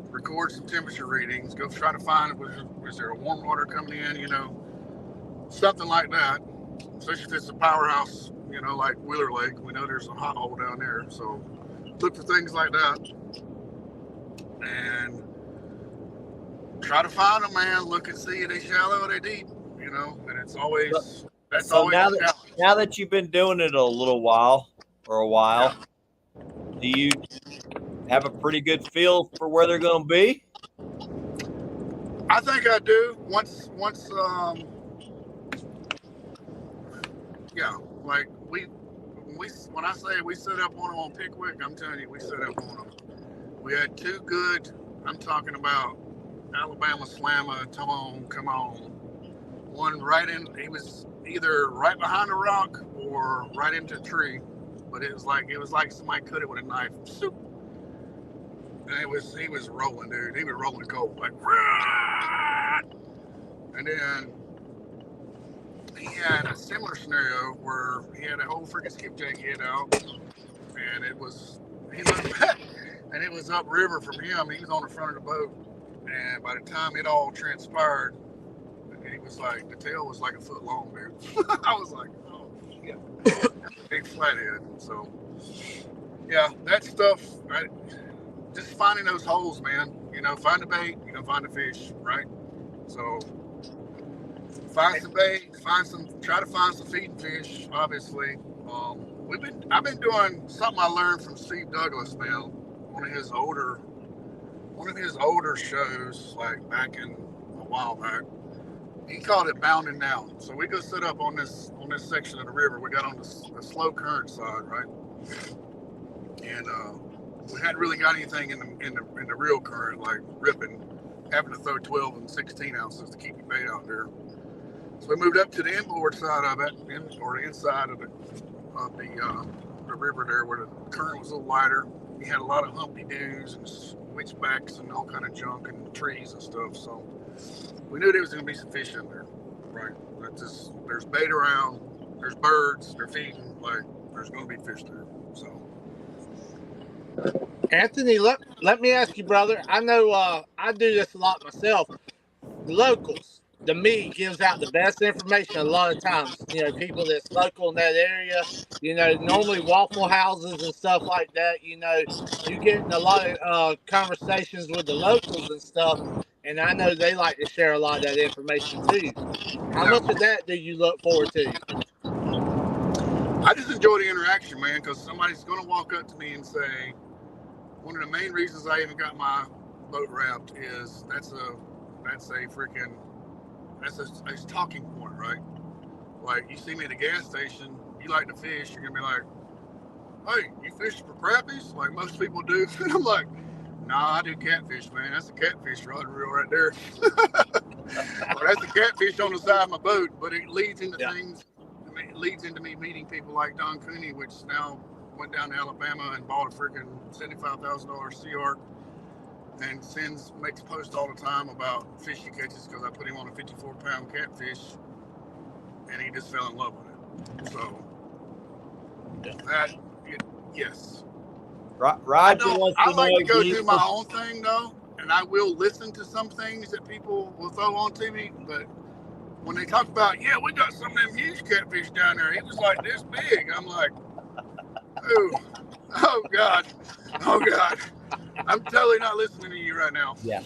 record some temperature readings, go try to find was there a warm water coming in, you know, something like that. Especially if it's a powerhouse, you know, like Wheeler Lake. We know there's a hot hole down there, so look for things like that and try to find them, man. Look and see, are they shallow or they deep, you know, and it's always that's so always now that you've been doing it a while, yeah. Do you have a pretty good feel for where they're going to be? I think I do. Once yeah, like when I say we set up on them on Pickwick, I'm telling you, we set up on them. We had 2 good, I'm talking about Alabama Slammer, come on. One right in, he was either right behind a rock or right into a tree, but it was like somebody cut it with a knife. Soup. And he was rolling, dude. He was rolling cold, like, Rah! And then he had a similar scenario where he had a whole freaking skipjack head out, and he looked back, and it was upriver from him. He was on the front of the boat, and by the time it all transpired, he was like, the tail was like a foot long, dude. I was like, oh shit, big flathead. So yeah, that stuff. Just finding those holes, man. Find the bait, find the fish, right? So find some bait, try to find some feeding fish. Obviously, I've been doing something I learned from Steve Douglas, man. One of his older shows, like back in a while back. He called it bounding down. So we go sit up on this section of the river. We got on the slow current side, right? And we hadn't really got anything in the real current, like ripping, having to throw 12 and 16 ounces to keep your bait out there. So we moved up to the inboard side of it, or the inside of the river there, where the current was a little lighter. You had a lot of humpy doos and switchbacks and all kind of junk and trees and stuff. So we knew there was going to be some fish in there, right? There's bait around, there's birds, they're feeding, like there's going to be fish there. So. Anthony, let me ask you, brother. I know I do this a lot myself. The locals, to me, gives out the best information a lot of times. People that's local in that area, normally Waffle Houses and stuff like that, you get in a lot of conversations with the locals and stuff, and I know they like to share a lot of that information too. How much of that do you look forward to? I just enjoy the interaction, man, because somebody's going to walk up to me and say, one of the main reasons I even got my boat wrapped is that's a talking point, right? Like, you see me at the gas station, you like to fish, you're going to be like, hey, you fish for crappies like most people do? And I'm like, nah, I do catfish, man. That's a catfish rod and reel right there. Or that's a catfish on the side of my boat, but it leads into things. It leads into me meeting people like Don Cooney, which now went down to Alabama and bought a freaking $75,000 Sea Ark, and makes posts all the time about fish he catches because I put him on a 54-pound catfish, and he just fell in love with it. So yes. Roger wants to I like to go do do my own thing though, and I will listen to some things that people will throw on to me, but when they talk about, we got some of them huge catfish down there, he was like this big. I'm like, oh God. I'm totally not listening to you right now. Yeah.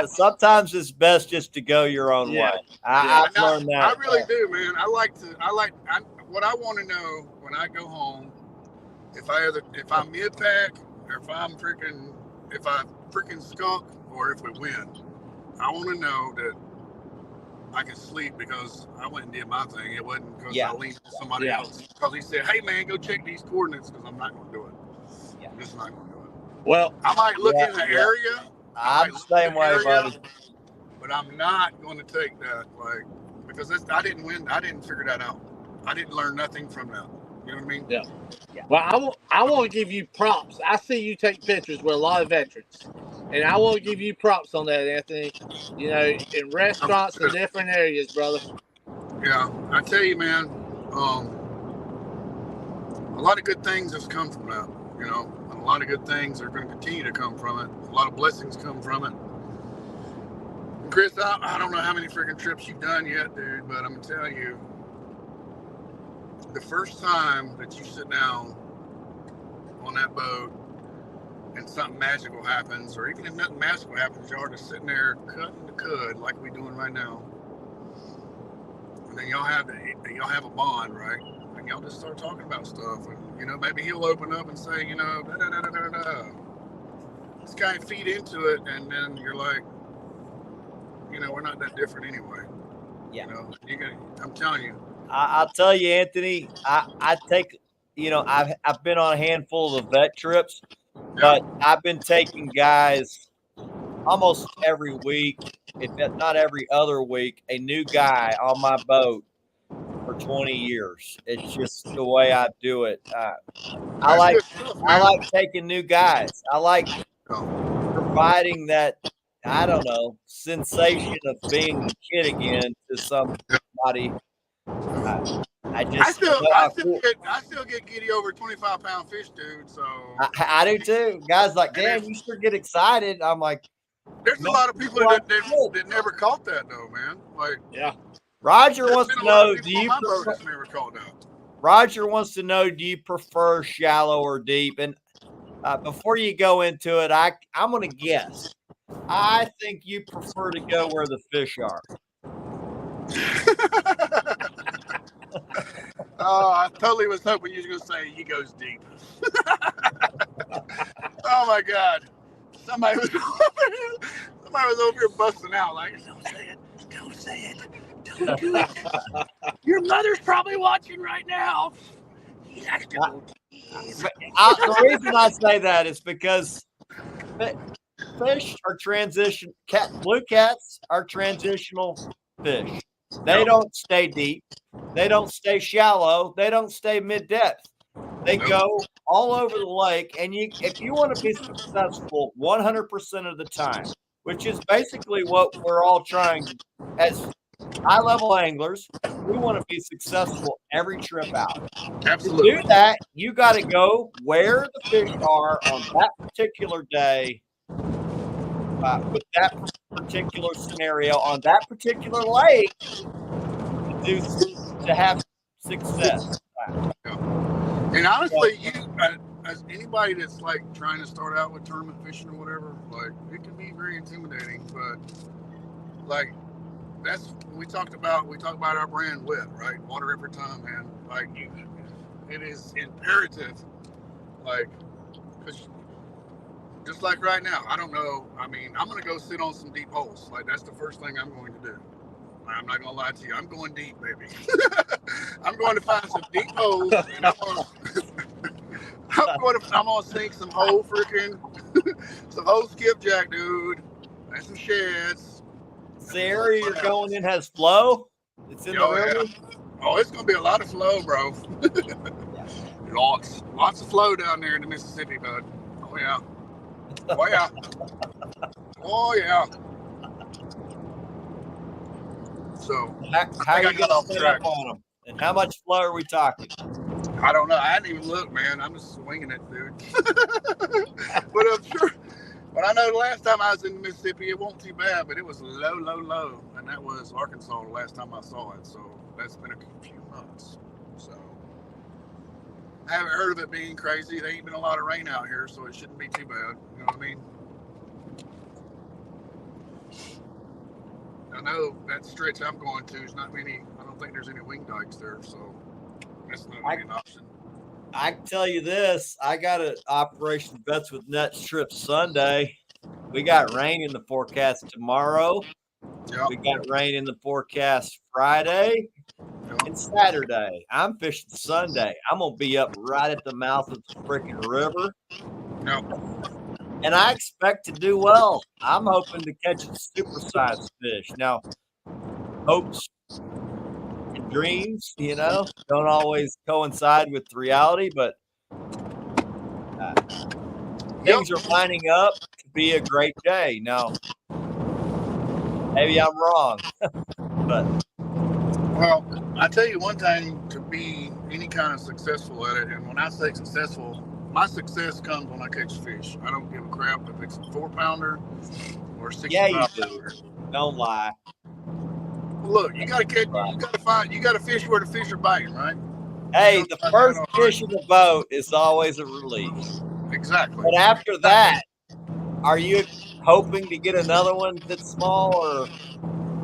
Sometimes it's best just to go your own way. I've learned that. I really do, man. What I want to know when I go home, if I'm mid-pack, or if I freaking skunk, or if we win, I want to know that I can sleep because I went and did my thing. It wasn't because I leaned to somebody else. Because he said, hey, man, go check these coordinates, because I'm not going to do it. Yeah. I'm just not going to do it. Well, I might look in the area. I'm the same way, buddy. But I'm not going to take that, because I didn't win. I didn't figure that out. I didn't learn nothing from that. You know what I mean? Yeah. Well, I want to give you props. I see you take pictures with a lot of veterans, and I want to give you props on that, Anthony. In restaurants and different areas, brother. Yeah, I tell you, man, a lot of good things have come from that, and a lot of good things are going to continue to come from it. A lot of blessings come from it. And Chris, I don't know how many freaking trips you've done yet, dude, but I'm going to tell you, the first time that you sit down on that boat and something magical happens, or even if nothing magical happens, y'all are just sitting there cutting the cud like we're doing right now. And then y'all have a bond, right? And y'all just start talking about stuff. And, maybe he'll open up and say, da da da da da da. This guy feed into it, and then you're like, we're not that different anyway. Yeah. I'm telling you. I'll tell you, Anthony, I take, I've been on a handful of vet trips, but I've been taking guys almost every week, if not every other week, a new guy on my boat for for 20 years. It's just the way I do it. I That's like good stuff, I man. like taking new guys. I like providing that, I don't know, sensation of being a kid again to somebody. I still get giddy over 25-pound fish, dude. So I do too. Guys like, damn, you sure get excited. I'm like, there's a lot of people that never caught that though, man. Like, yeah. Roger wants to know, Roger wants to know, do you prefer shallow or deep? And before you go into it, I'm going to guess. I think you prefer to go where the fish are. Oh, I totally was hoping you were going to say he goes deep. Oh my God! Somebody was over here busting out like, "Don't say it! Don't say it! Don't do it! Your mother's probably watching right now." He has to go deep. The reason I say that is because fish are blue cats are transitional fish. They don't stay deep. They don't stay shallow. They don't stay mid-depth. They go all over the lake. And if you want to be successful 100% of the time, which is basically what we're all trying as high-level anglers, we want to be successful every trip out. Absolutely. To do that, you got to go where the fish are on that particular day, with that particular scenario on that particular lake to have success. And honestly, as anybody that's like trying to start out with tournament fishing or whatever, like it can be very intimidating. But like that's we talk about our brand WIT, right? Water every time, man. Like it is imperative, like because just like right now, I don't know. I mean, I'm gonna go sit on some deep holes. Like that's the first thing I'm going to do. I'm not gonna lie to you. I'm going deep, baby. I'm going to find some deep holes, and I'm gonna sink some whole some whole skipjack, dude, and some sheds. The area you're going in has flow. It's in the river. Oh, it's gonna be a lot of flow, bro. Lots of flow down there in the Mississippi, bud. Oh yeah. Oh yeah. Oh yeah. So how are you gonna set up on them? And how much flow are we talking? I don't know. I hadn't even looked, man. I'm just swinging it, dude. But I'm sure. But I know the last time I was in Mississippi, it wasn't too bad, but it was low, and that was Arkansas the last time I saw it. So that's been a few months. So I haven't heard of it being crazy. There ain't been a lot of rain out here, so it shouldn't be too bad. You know what I mean? I know that stretch I'm going to is not many. I don't think there's any wing dikes there, so that's not really an option. I can tell you this: I got an Operation Vets with Nets trip Sunday. We got rain in the forecast tomorrow. Yep. We got rain in the forecast Friday and Saturday. I'm fishing Sunday. I'm gonna be up right at the mouth of the freaking river. Yep. And I expect to do well. I'm hoping to catch a supersized fish. Now, hopes and dreams, don't always coincide with reality, but things are lining up to be a great day. Now, maybe I'm wrong, but. Well, I tell you one thing, to be any kind of successful at it, and when I say successful, my success comes when I catch fish. I don't give a crap if it's a 4-pounder or 65-pounder. Don't lie. Look, you gotta catch. You gotta fish where the fish are biting, right? Hey, the first fish in the boat is always a relief. Exactly. But after that, are you hoping to get another one that's small, or?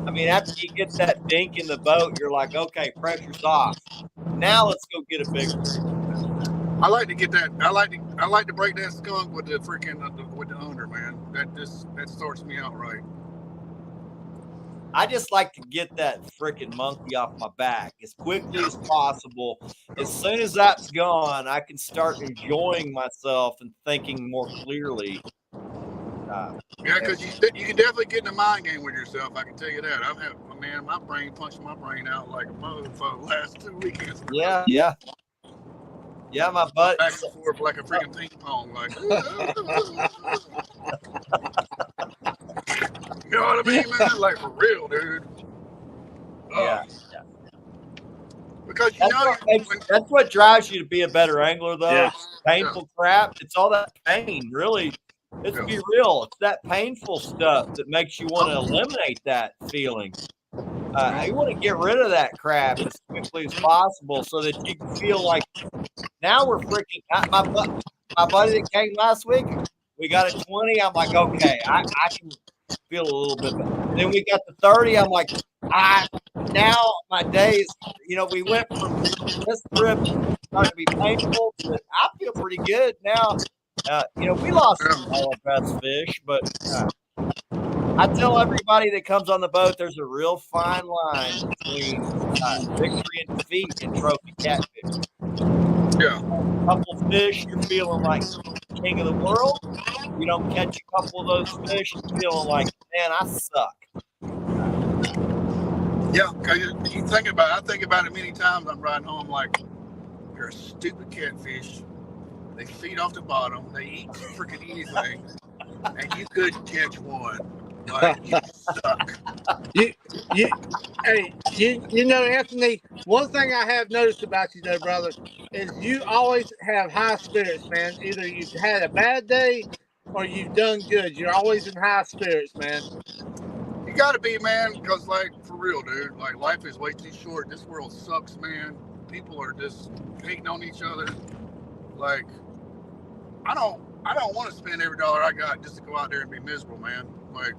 I mean, after you get that dink in the boat, you're like, okay, pressure's off. Now let's go get a bigger one. I like to get that. I like to break that skunk with the freaking with the under, man. That starts me out right. I just like to get that freaking monkey off my back as quickly as possible. As soon as that's gone, I can start enjoying myself and thinking more clearly. Yeah, because you can definitely get in a mind game with yourself. I can tell you that. I've had, man, my brain punching my brain out like a motherfucker last 2 weekends. Yeah, my butt. Back and forth like a freaking ping pong. Like, you know what I mean, man? Like, for real, dude. Yeah. Because that's what drives you to be a better angler, though. Yeah. It's painful crap. It's all that pain, really. Let's be real. It's that painful stuff that makes you want to eliminate that feeling. You want to get rid of that crap as quickly as possible so that you can feel like now we're freaking. My buddy that came last week, we got a 20. I'm like, okay, I can feel a little bit better. Then we got the 30. I'm like, now my days, we went from this trip starting to be painful to I feel pretty good now. We lost some of our best fish, but I tell everybody that comes on the boat, there's a real fine line between victory and defeat in trophy catfish. Yeah. A couple fish, you're feeling like king of the world. You don't catch a couple of those fish, you're feeling like, man, I suck. Yeah, because you think about it. I think about it many times. I'm riding home like, you're a stupid catfish. They feed off the bottom. They eat freaking anything. And you couldn't catch one. Like, you suck. Anthony, one thing I have noticed about you, though, brother, is you always have high spirits, man. Either you've had a bad day or you've done good. You're always in high spirits, man. You gotta be, man, because, like, for real, dude, like, life is way too short. This world sucks, man. People are just hating on each other. Like, I don't want to spend every dollar I got just to go out there and be miserable, man. Like,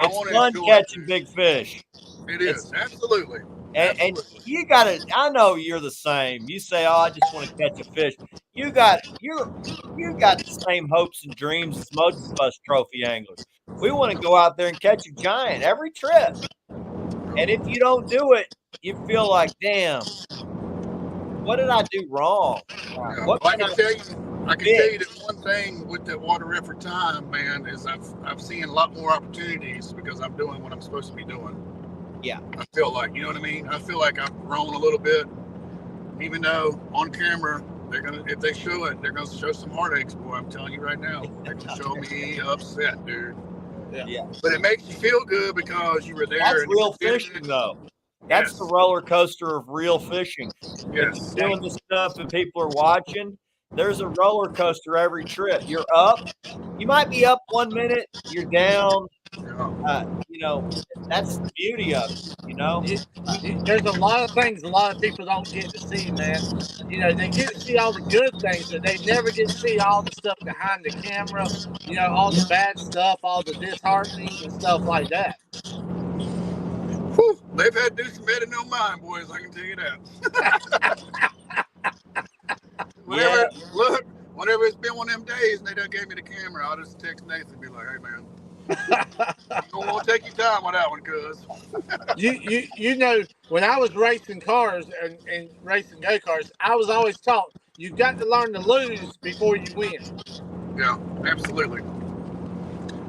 it's fun catching big fish. It is, absolutely. And you gotta. I know you're the same. You say, "Oh, I just want to catch a fish." You got the same hopes and dreams as most of us trophy anglers. We want to go out there and catch a giant every trip. And if you don't do it, you feel like, damn, what did I do wrong? I can tell you that one thing with the water effort time, man, is I've seen a lot more opportunities because I'm doing what I'm supposed to be doing. Yeah. I feel like, you know what I mean? I feel like I've grown a little bit, even though on camera, if they show it, they're gonna show some heartaches, boy. I'm telling you right now. They're gonna show me upset, dude. Yeah. But it makes you feel good because you were there. That's real fishing, though. That's the roller coaster of real fishing. Yes. If you're doing this stuff and people are watching, there's a roller coaster every trip. You're up. You might be up 1 minute. You're down. That's the beauty of it, There's a lot of things a lot of people don't get to see, man. They get to see all the good things, but they never get to see all the stuff behind the camera, all the bad stuff, all the disheartening and stuff like that. Whew, they've had to do some editing on mine, boys, I can tell you that. Whenever it's been one of them days and they done gave me the camera, I'll just text Nathan and be like, hey, man, you don't want to take your time on that one, cuz. When I was racing cars and racing go-karts, I was always taught you've got to learn to lose before you win. Yeah, absolutely.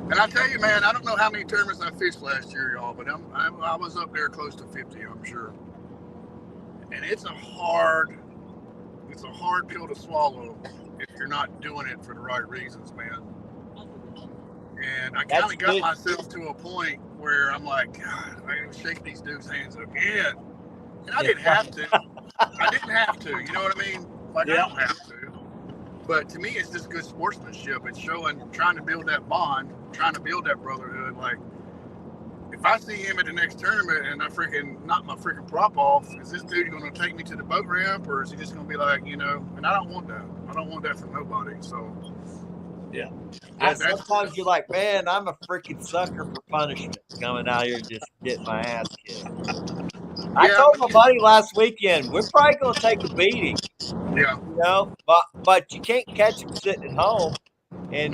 And I tell you, man, I don't know how many tournaments I fished last year, y'all, but I was up there close to 50, I'm sure. And it's a hard pill to swallow if you're not doing it for the right reasons, man. And I kind of got myself to a point where I'm like, God, I gotta shake these dudes' hands again. And I didn't have to. You know what I mean? Like, I don't have to. But to me, it's just good sportsmanship. It's trying to build that bond, trying to build that brotherhood. Like, if I see him at the next tournament and I freaking knock my freaking prop off, is this dude going to take me to the boat ramp, or is he just going to be like, and I don't want that. I don't want that from nobody. So, yeah. Sometimes you're like, man, I'm a freaking sucker for punishment coming out here and just getting my ass kicked. I told my buddy last weekend, we're probably going to take a beating. Yeah. But you can't catch him sitting at home. And,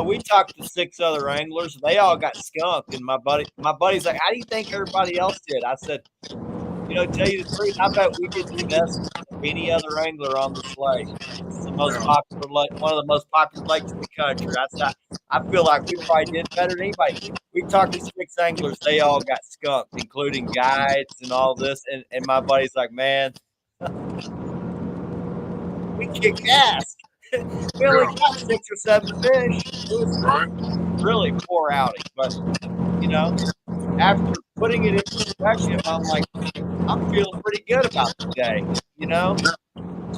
we talked to 6 other anglers. They all got skunked. And my buddy's like, how do you think everybody else did? I said, tell you the truth, I bet we did the best any other angler on this lake. It's the most popular lake, one of the most popular lakes in the country. I feel like we probably did better than anybody. We talked to 6 anglers, they all got skunked, including guides and all this. And my buddy's like, man, we kicked ass. We only got 6 or 7 fish. It was really poor outing. But, you know, after putting it in perspective, I'm like, I'm feeling pretty good about the day, you know?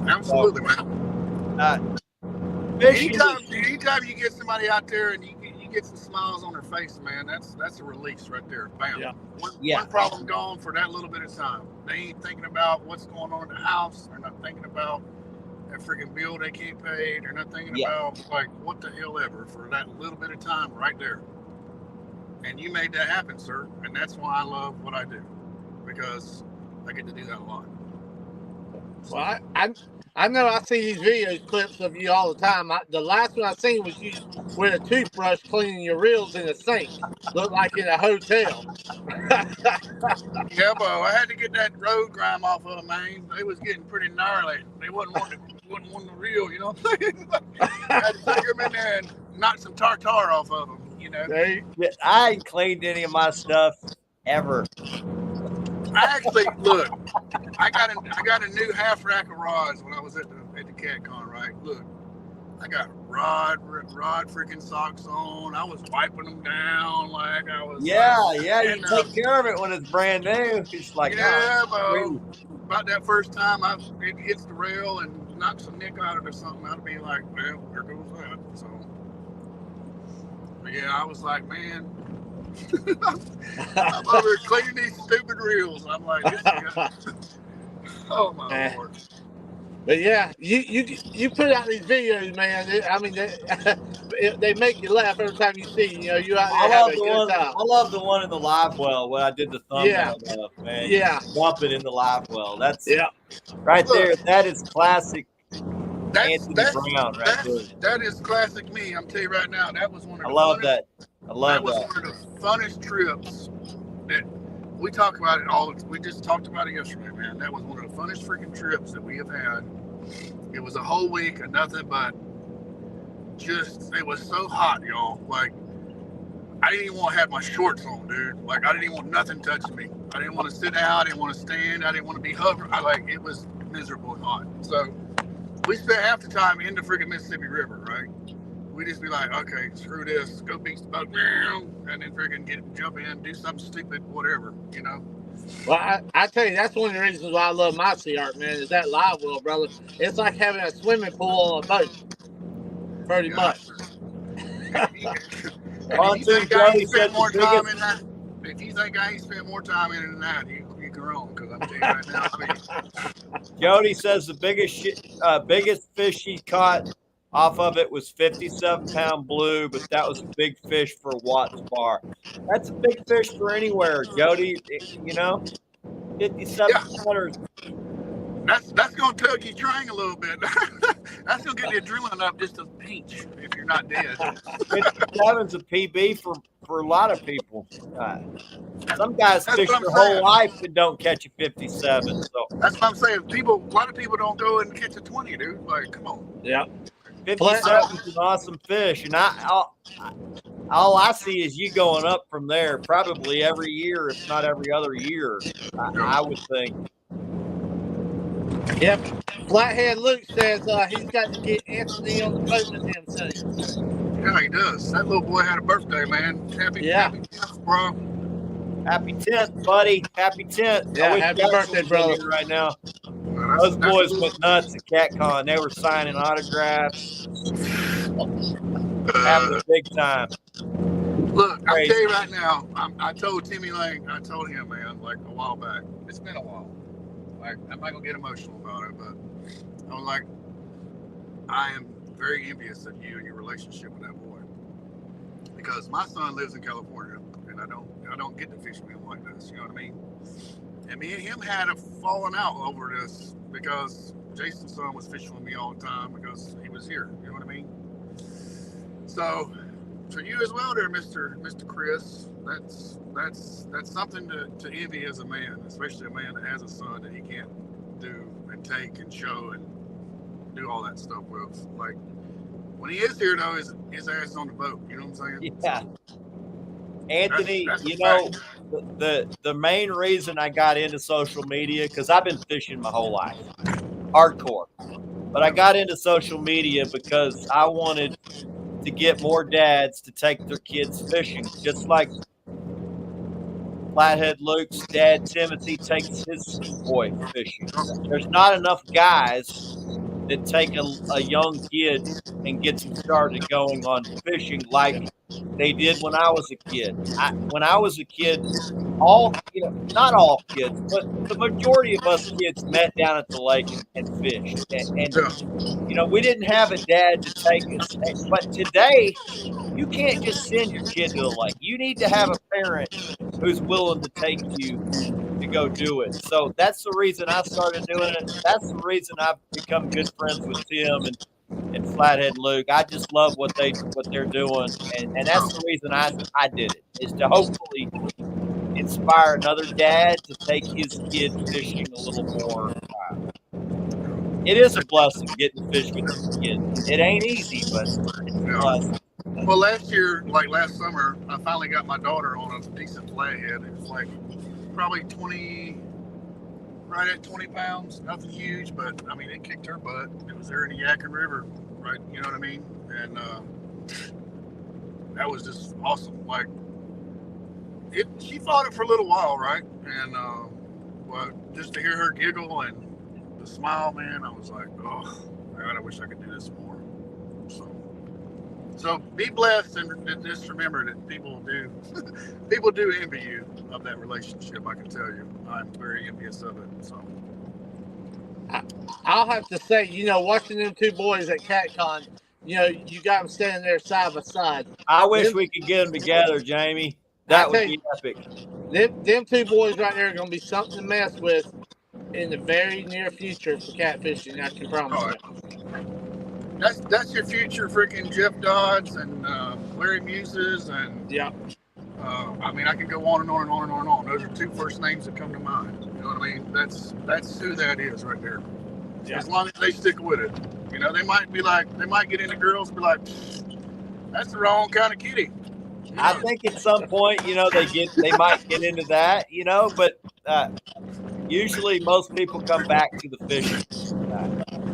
Absolutely, so, man. Fishing anytime you get somebody out there and you get some smiles on their face, man, that's a release right there. Bam. Yeah. One problem gone for that little bit of time. They ain't thinking about what's going on in the house. They're not thinking about that freaking bill they can't pay. They're not thinking about, like, what the hell ever for that little bit of time right there. And you made that happen, sir. And that's why I love what I do, because I get to do that a lot. Well, I know I see these video clips of you all the time. The last one I seen was you with a toothbrush cleaning your reels in a sink. Looked like in a hotel. Yeah, but I had to get that road grime off of them, man. They was getting pretty gnarly. They wasn't wanting the reel, you know what I'm saying? I had to take them in there and knock some tartar off of them, you know. I ain't cleaned any of my stuff ever. I actually, look, I got a new half rack of rods when I was at the CatCon, right? Look, I got rod freaking socks on. I was wiping them down like I was. You take care of it when it's brand new. It's like, about that first time it hits the rail and knocks a nick out of it or something, I'd be like, well, there goes that. So, but yeah, I was like, man, I'm over here cleaning these stupid reels. I'm like, this is oh my Lord. But yeah, you put out these videos, man. I mean, they make you laugh every time you see. You know, you out there having a good time. I love the one in the live well when I did the thumbnail of, man. Yeah, Dump it in the live well. That's right Look, there. That is classic. That's Brown right there. That is classic me. I'm telling you right now. That was one of the. I love that. That was one of the funnest trips that we talk about it all. We just talked about it yesterday, man. That was one of the funnest freaking trips that we have had. It was a whole week of nothing but just, it was so hot, y'all. Like, I didn't even want to have my shorts on, dude. Like, I didn't even want nothing touching me. I didn't want to sit down. I didn't want to stand. I didn't want to be hovering. It was miserable and hot. So we spent half the time in the freaking Mississippi River, right? We just be like, okay, screw this, go beach the boat, and then freaking jump in, do something stupid, whatever, you know. Well, I tell you, that's one of the reasons why I love my sea art, man, is that live well, brother. It's like having a swimming pool on a boat, pretty much. If you think I ain't spent more time in that, if you think I ain't spent more time in it than that, you can wrong, because I'm telling you right now. Jody says the biggest fish he caught off of it was 57-pound blue, but that was a big fish for Watts Bar. That's a big fish for anywhere, Jody. You know, 57 pounders. That's gonna tug your string a little bit. That's gonna get the adrenaline up just a pinch if you're not dead. 57's a PB for a lot of people. Some guys fish their whole life and don't catch a 57. So that's what I'm saying. A lot of people don't go and catch a 20, dude. Like, come on. Yeah. 57 is an awesome fish, and all I see is you going up from there probably every year, if not every other year, I would think. Yep. Flathead Luke says he's got to get Anthony on the boat with him soon. Yeah, he does. That little boy had a birthday, man. Happy 10th, bro. Happy 10th, buddy. Happy 10th. Yeah, happy birthday, brother. Right now. Those boys went nuts at CatCon. They were signing autographs. Having a big time. Look, I'll tell you right now, I told Timmy Lang, I told him, man, like a while back. It's been a while. Like, I'm not going to get emotional about it, but I was like, I am very envious of you and your relationship with that boy. Because my son lives in California, and I don't get to fish with him like this, you know what I mean? And me and him had a falling out over this because Jason's son was fishing with me all the time because he was here, you know what I mean? So for you as well there, Mr. Chris, that's something to envy as a man, especially a man that has a son that he can't do and take and show and do all that stuff with. Like when he is here though, his ass is on the boat. You know what I'm saying? Yeah. Anthony, that's you know, the main reason I got into social media, because I've been fishing my whole life, hardcore. But I got into social media because I wanted to get more dads to take their kids fishing, just like Flathead Luke's dad, Timothy, takes his boy fishing. There's not enough guys that take a young kid and gets him started going on fishing like they did when I was a kid. When I was a kid, not all kids, but the majority of us kids met down at the lake and fished. And we didn't have a dad to take us. But today, you can't just send your kid to the lake. You need to have a parent who's willing to take you to go do it. So that's the reason I started doing it. That's the reason I've become good friends with Tim and Flathead Luke. I just love what they're doing, and that's the reason I did it, is to hopefully inspire another dad to take his kid fishing a little more. It is a blessing getting to fish with your kids. It ain't easy, but it's a blessing. Well, last summer, I finally got my daughter on a decent flathead. It was like probably 20, right at 20 pounds. Nothing huge, but I mean, it kicked her butt. It was there in the Yadkin River, right? You know what I mean? And that was just awesome. Like, she fought it for a little while, right? And but just to hear her giggle and the smile, man, I was like, oh, God, I wish I could do this more. So be blessed, and just remember that people do envy you of that relationship. I can tell you, I'm very envious of it. So I'll have to say, watching them two boys at CatCon, you got them standing there side by side. I wish we could get them together, Jamie. That would be epic. Them two boys right there are going to be something to mess with in the very near future for catfishing. I can promise you. That's your future, freaking Jeff Dodds and Larry Muses and yeah. I mean, I can go on and on and on and on and on. Those are two first names that come to mind. You know what I mean? That's who that is right there. Yeah. As long as they stick with it, they might get into girls and be like, that's the wrong kind of kitty. I think at some point, they might get into that, but usually most people come back to the fishing.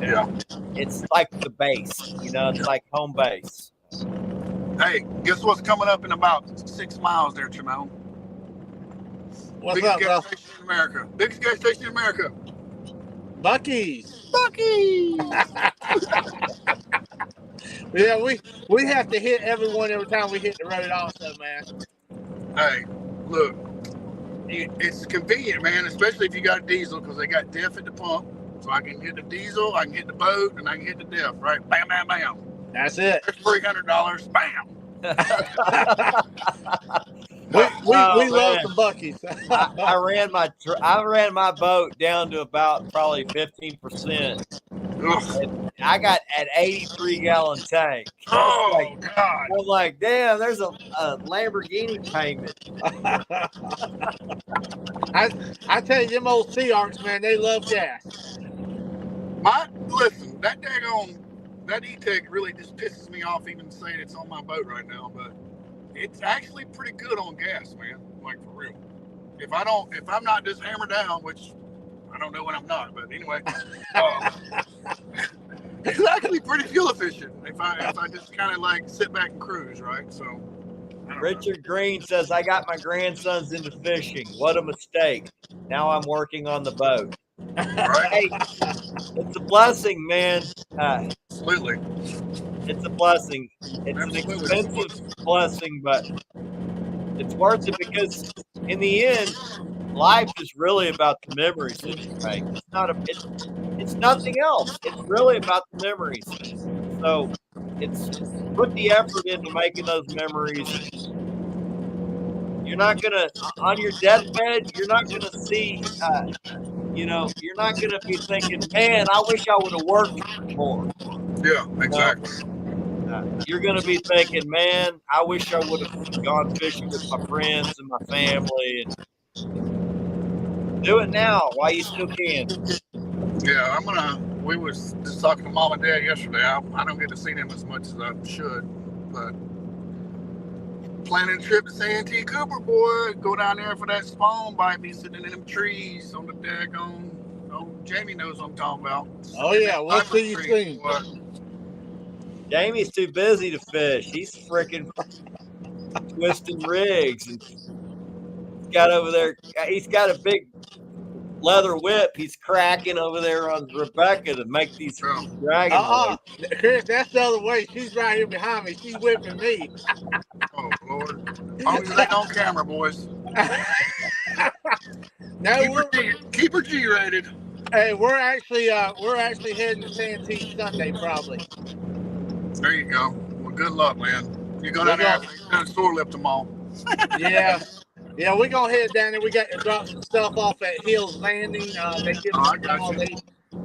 Yeah. It's like the base, it's like home base. Hey, guess what's coming up in about 6 miles there, Tremont? What's up, bro? Biggest gas station in America. Biggest gas station in America. Buc-ee's. Buc-ee's. Yeah, we have to hit everyone every time we hit the road also, man. Hey, look, it's convenient, man, especially if you got a diesel, because they got DEF at the pump. So I can hit the diesel, I can hit the boat, and I can hit the DEF, right? Bam, bam, bam. That's it. That's $300. Bam. we love the Buc-ee's. I ran my boat down to about probably 15%. I got an 83-gallon tank. Oh, God. I'm like, damn, there's a Lamborghini payment. I tell you, them old Sea Arcs, man, they love gas. Listen, that E-Tech really just pisses me off even saying it's on my boat right now, but it's actually pretty good on gas, man. Like, for real. If I'm not just hammered down, which I don't know when I'm not, but anyway, it's actually pretty fuel efficient if I just kind of like sit back and cruise, right? So Richard Green says, I got my grandsons into fishing. What a mistake. Now I'm working on the boat. Right. Hey, it's a blessing, man. Absolutely. It's a blessing. It's an expensive blessing, but it's worth it, because in the end, life is really about the memories that you make. It's nothing else. It's really about the memories. So it's put the effort into making those memories. You're not gonna, on your deathbed, you're not gonna see, you're not gonna be thinking, man, I wish I would have worked more. Yeah, exactly. You're gonna be thinking, man, I wish I would have gone fishing with my friends and my family, and do it now while you still can. Yeah, we was just talking to Mom and Dad yesterday. I don't get to see them as much as I should, but planning a trip to Santee Cooper, boy. Go down there for that spawn bite. Be sitting in them trees on the daggone. Oh, Jamie knows what I'm talking about. Oh yeah, we'll see you soon. Boy. Jamie's too busy to fish. He's freaking twisting rigs and he's got a big leather whip. He's cracking over there on Rebecca to make these dragon boys. Chris, that's the other way. She's right here behind me. She's whipping me. Oh Lord! As long as it ain't on camera, boys. No, keep her G-rated. Hey, we're actually heading to Santee Sunday probably. There you go. Well, good luck, man. You go down there and sore lip them all. Yeah, we're gonna head down there. We got to drop some stuff off at Hills Landing. They give us a call.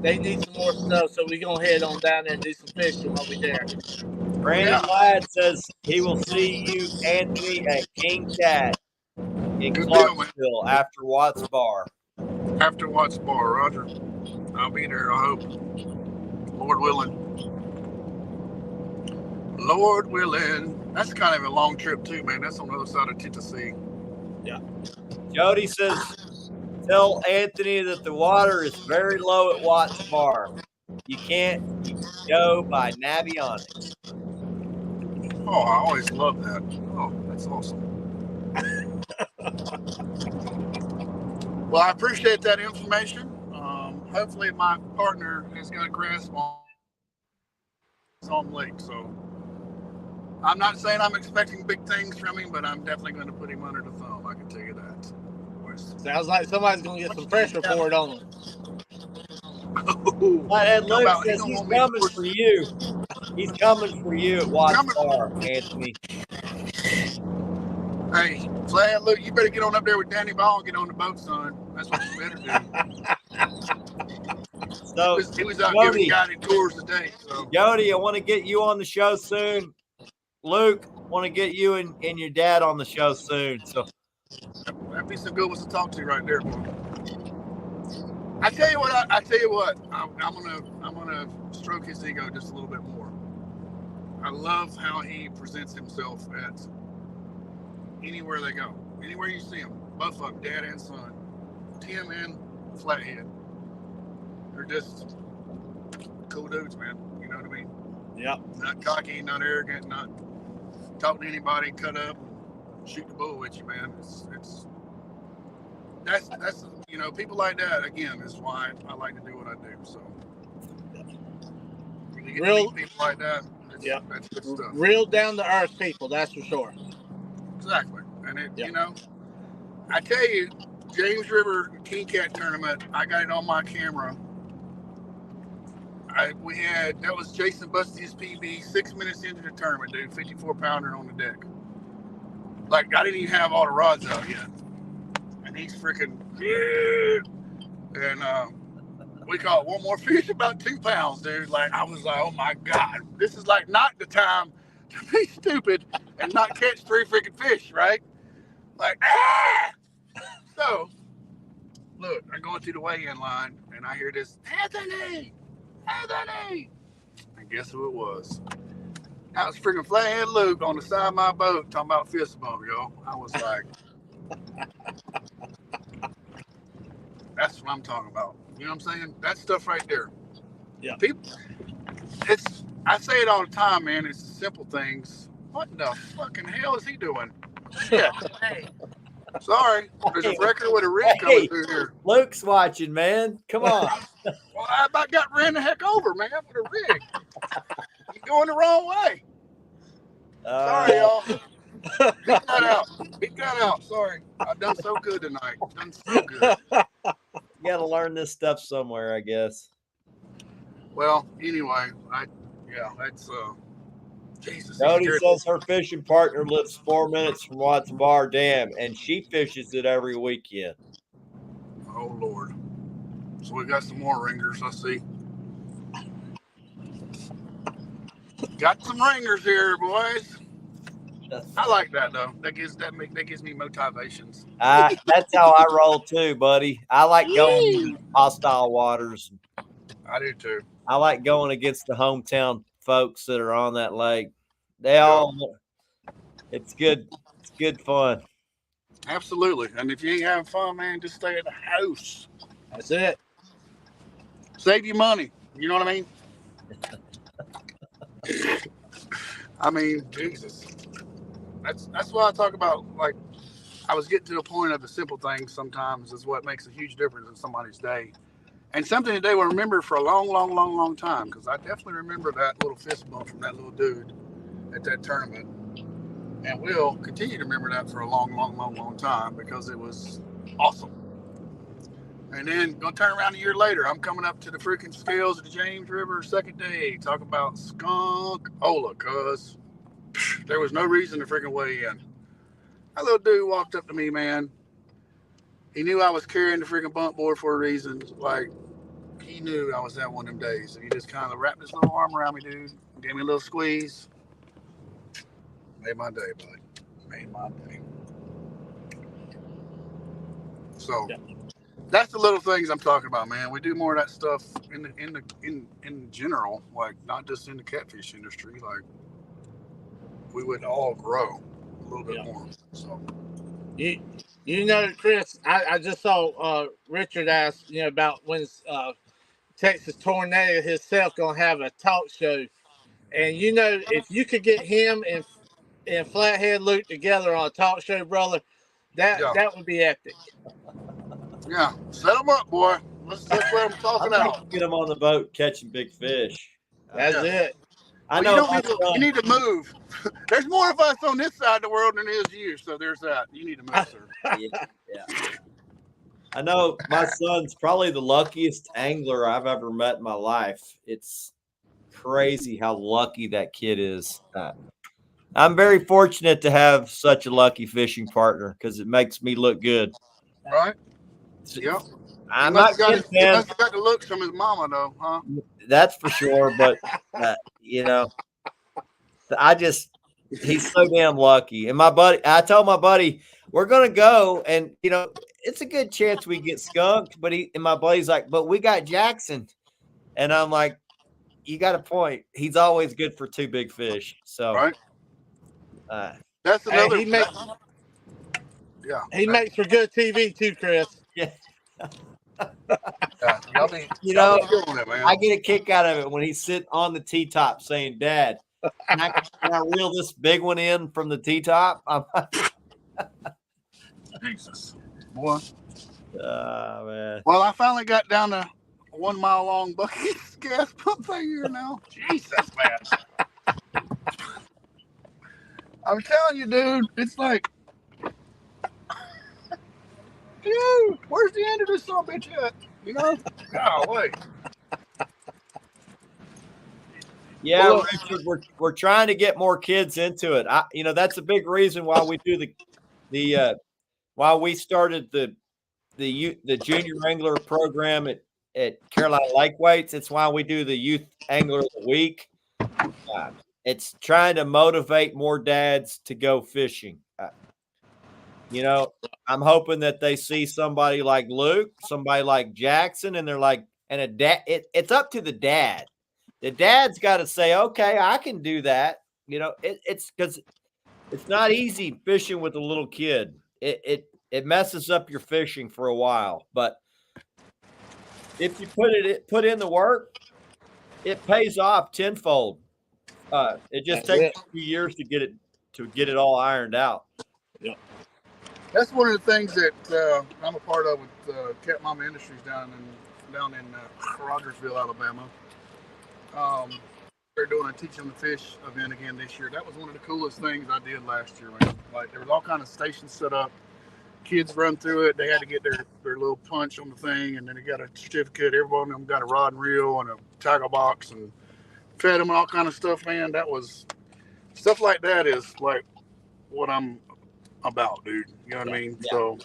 They need some more stuff, so we're gonna head on down there and do some fishing while we're there. Brandon Ladd says he will see you, Anthony, at King Cat in Clarksville after Watts Bar. After Watts Bar, Roger. I'll be there, I hope. Lord willing. Lord willing. That's kind of a long trip too, man. That's on the other side of Tennessee. Yeah. Jody says, tell Anthony that the water is very low at Watts Bar. You can't go by Navionics. Oh, I always love that. Oh, that's awesome. Well, I appreciate that information. Hopefully my partner has got a grasp on lake, so I'm not saying I'm expecting big things from him, but I'm definitely going to put him under the thumb. I can tell you that. Sounds like somebody's going to get some pressure poured on him. And Luke says he's coming for you. He's coming for you at Watts Bar, Anthony. Hey, Flathead, look, you better get on up there with Danny Ball and get on the boat, son. That's what you better do. So, he was out giving guided tours today. So. Jody, I want to get you on the show soon. Luke, I want to get you and your dad on the show soon. So that'd be some good ones to talk to right there, boy. I tell you what, I'm gonna stroke his ego just a little bit more. I love how he presents himself at anywhere they go. Anywhere you see him, both of them, dad and son, Tim and Flathead. They're just cool dudes, man. You know what I mean? Yep. Not cocky, not arrogant, not talking to anybody, cut up, shoot the bull with you, man. That's people like that again is why I like to do what I do. So when you get to meet people like that, that's good stuff. Real down to earth people, that's for sure. Exactly, and I tell you, James River King Cat tournament, I got it on my camera. That was Jason Busty's PB 6 minutes into the tournament, dude. 54-pounder on the deck. Like I didn't even have all the rods out yet, and he's freaking. And we caught one more fish, about 2 pounds, dude. Like I was like, oh my god, this is like not the time to be stupid and not catch 3 freaking fish, right? Like So, look, I'm going through the weigh-in line, and I hear this, Anthony! And guess who it was? That was freaking Flathead Luke on the side of my boat talking about fist bump, yo. I was like, that's what I'm talking about. You know what I'm saying? That stuff right there. Yeah. I say it all the time, man. It's the simple things. What the fucking hell is he doing? Yeah. Hey. Sorry. There's a record with a rig coming through here. Luke's watching, man. Come on. Well, I about got ran the heck over, man, with a rig. You're going the wrong way. Sorry, y'all. Beat that out. Sorry. I've done so good tonight. Done so good. You got to learn this stuff somewhere, I guess. Well, anyway, that's Jesus. Jody says her fishing partner lives 4 minutes from Watts Bar Dam, and she fishes it every weekend. Oh, Lord. So we got some more ringers, I see. Got some ringers here, boys. I like that though. That gives me motivations. That's how I roll too, buddy. I like going in hostile waters. I do too. I like going against the hometown folks that are on that lake. They Yeah. all, it's good. It's good fun. Absolutely. And if you ain't having fun, man, just stay at the house. That's it. Save you money. You know what I mean? I mean, Jesus. That's why I talk about, like, I was getting to the point of the simple things sometimes is what makes a huge difference in somebody's day. And something that they will remember for a long, long, long, long time. Because I definitely remember that little fist bump from that little dude at that tournament. And we'll continue to remember that for a long, long, long, long time because it was awesome. And then gonna turn around a year later, I'm coming up to the freaking scales of the James River, second day, talk about skunk ola, cuz there was no reason to freaking weigh in. That little dude walked up to me, man. He knew I was carrying the freaking bump board for a reason. Like, he knew I was at one of them days. And he just kind of wrapped his little arm around me, dude. Gave me a little squeeze. Made my day, bud. Made my day. So that's the little things I'm talking about, man. We do more of that stuff in general, like not just in the catfish industry. Like, we would all grow a little bit more. So you know, Chris, I just saw Richard ask, you know, about when's Texas Tornado himself gonna have a talk show. And you know, if you could get him and Flathead Luke together on a talk show, brother, that would be epic. Yeah, set them up, boy. Let's let them talk it out. Get them on the boat catching big fish. That's it. I know. You need to move. There's more of us on this side of the world than there is you, so there's that. You need to move, sir. Yeah. I know my son's probably the luckiest angler I've ever met in my life. It's crazy how lucky that kid is. I'm very fortunate to have such a lucky fishing partner because it makes me look good. Right? Yep. I'm not kidding, man. He must have got the looks from his mama, though, huh? That's for sure. But, you know, he's so damn lucky. And I told my buddy, we're going to go. And, you know, it's a good chance we get skunked. But my buddy's like, but we got Jackson. And I'm like, you got a point. He's always good for two big fish. So, right. That's another. He makes for good TV too, Chris. Yeah. You know, I get a kick out of it when he's sitting on the T-top saying, Dad, can I reel this big one in from the T-top? Jesus. Boy. Man. Well, I finally got down to 1 mile long bucket gas pump thing here now. Jesus, man. I'm telling you, dude, it's like, dude, where's the end of this son of a bitch at? You know? Golly. Yeah, well, Richard, we're trying to get more kids into it. You know, that's a big reason why we do why we started the junior angler program at Carolina Lake Weights. It's why we do the youth angler of the week. It's trying to motivate more dads to go fishing. You know, I'm hoping that they see somebody like Luke, somebody like Jackson, and they're like, and a dad. It's up to the dad. The dad's got to say, okay, I can do that. You know, it's because it's not easy fishing with a little kid. It messes up your fishing for a while, but if you put in the work, it pays off tenfold. It just takes a few years to get it all ironed out. Yeah. That's one of the things that I'm a part of with Cat Mama Industries down in Rogersville, Alabama. They're doing a Teach Them to Fish event again this year. That was one of the coolest things I did last year, man. Like, there was all kind of stations set up. Kids run through it. They had to get their little punch on the thing, and then they got a certificate. Every one of them got a rod and reel and a tackle box, and fed them all kind of stuff, man. That was stuff like that is like what I'm about, dude. You know what I mean? Yeah. So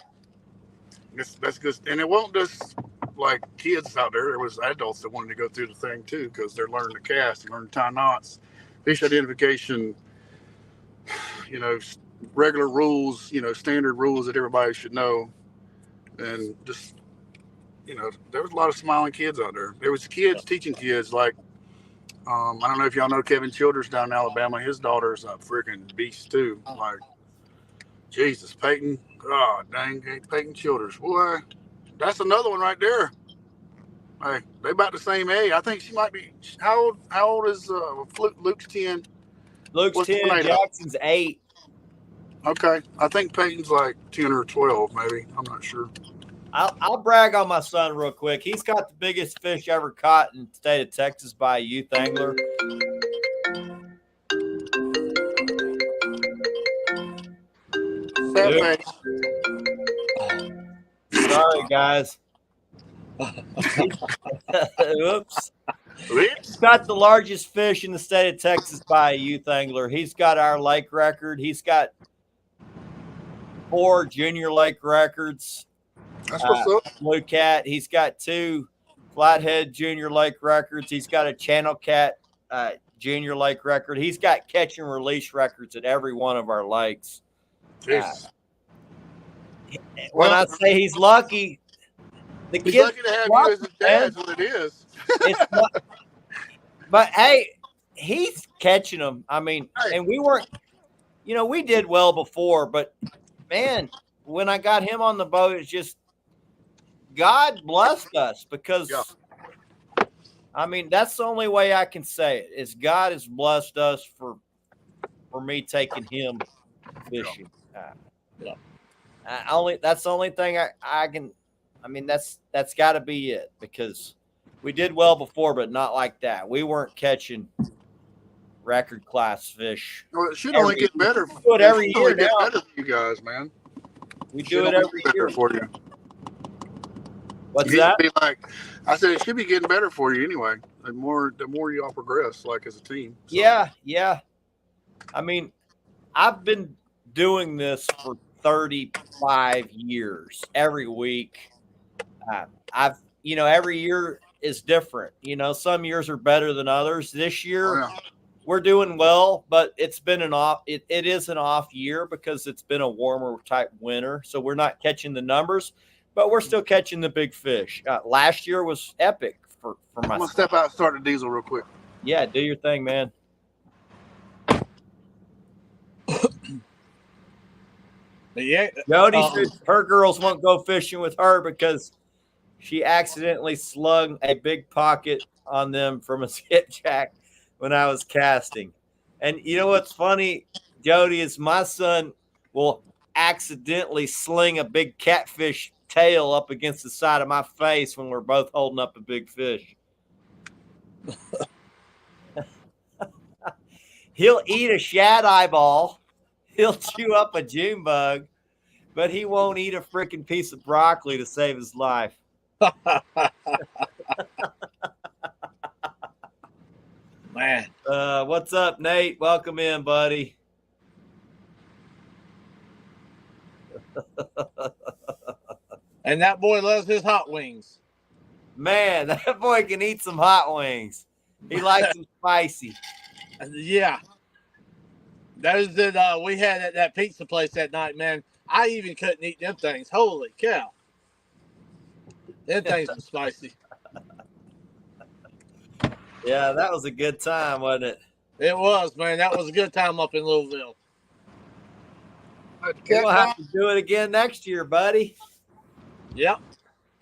that's good. And it wasn't just like kids out there. There was adults that wanted to go through the thing too, because they're learning to cast and learning to tie knots, fish identification, you know, regular rules, you know, standard rules that everybody should know. And just, you know, there was a lot of smiling kids out there. There was kids teaching kids like, I don't know if y'all know Kevin Childers down in Alabama. His daughter's a freaking beast too. Like, Jesus, Peyton. God dang, Peyton Childers. Boy, that's another one right there. Hey, they about the same age. I think she might be. How old is Luke's 10? Luke's What's 10, Jackson's 8. Okay, I think Peyton's like 10 or 12, maybe. I'm not sure. I'll brag on my son real quick. He's got the biggest fish ever caught in the state of Texas by a youth angler. Sorry, guys. Oops. He's got the largest fish in the state of Texas by a youth angler. He's got our lake record. He's got 4 junior lake records. That's what's up. Blue Cat. He's got 2 Flathead junior lake records. He's got a Channel Cat junior lake record. He's got catch and release records at every one of our lakes. When I say he's lucky, he's lucky to have you as his dad. Is what it is. But hey, he's catching them. I mean, and we weren't, you know, we did well before, but man, when I got him on the boat, it's just God blessed us because, I mean, that's the only way I can say it is God has blessed us for me taking him fishing. That's the only thing I can. I mean, that's got to be it because we did well before, but not like that. We weren't catching record class fish. Well, it should only get better. We do it every year get now. better for you guys, man. We do it every year for you. What's that? I said it should be getting better for you anyway. The more you all progress, like as a team. So. Yeah. I mean, I've been doing this for 35 years. Every week, every year is different. You know, some years are better than others. This year, we're doing well, but it's been it is an off year because it's been a warmer type winter. So we're not catching the numbers, but we're still catching the big fish. Last year was epic for myself. I'm going to step out and start the diesel real quick. Yeah, do your thing, man. Yeah, Jody said her girls won't go fishing with her because she accidentally slung a big pocket on them from a skipjack when I was casting. And you know what's funny, Jody, is my son will accidentally sling a big catfish tail up against the side of my face when we're both holding up a big fish. He'll eat a shad eyeball. He'll chew up a June bug, but he won't eat a freaking piece of broccoli to save his life. Man. What's up, Nate? Welcome in, buddy. And that boy loves his hot wings. Man, that boy can eat some hot wings. He likes them spicy. Yeah. Those that we had at that pizza place that night, man, I even couldn't eat them things. Holy cow. Them things were spicy. Yeah, that was a good time, wasn't it? It was, man. That was a good time up in Louisville. We'll have to do it again next year, buddy. Yep.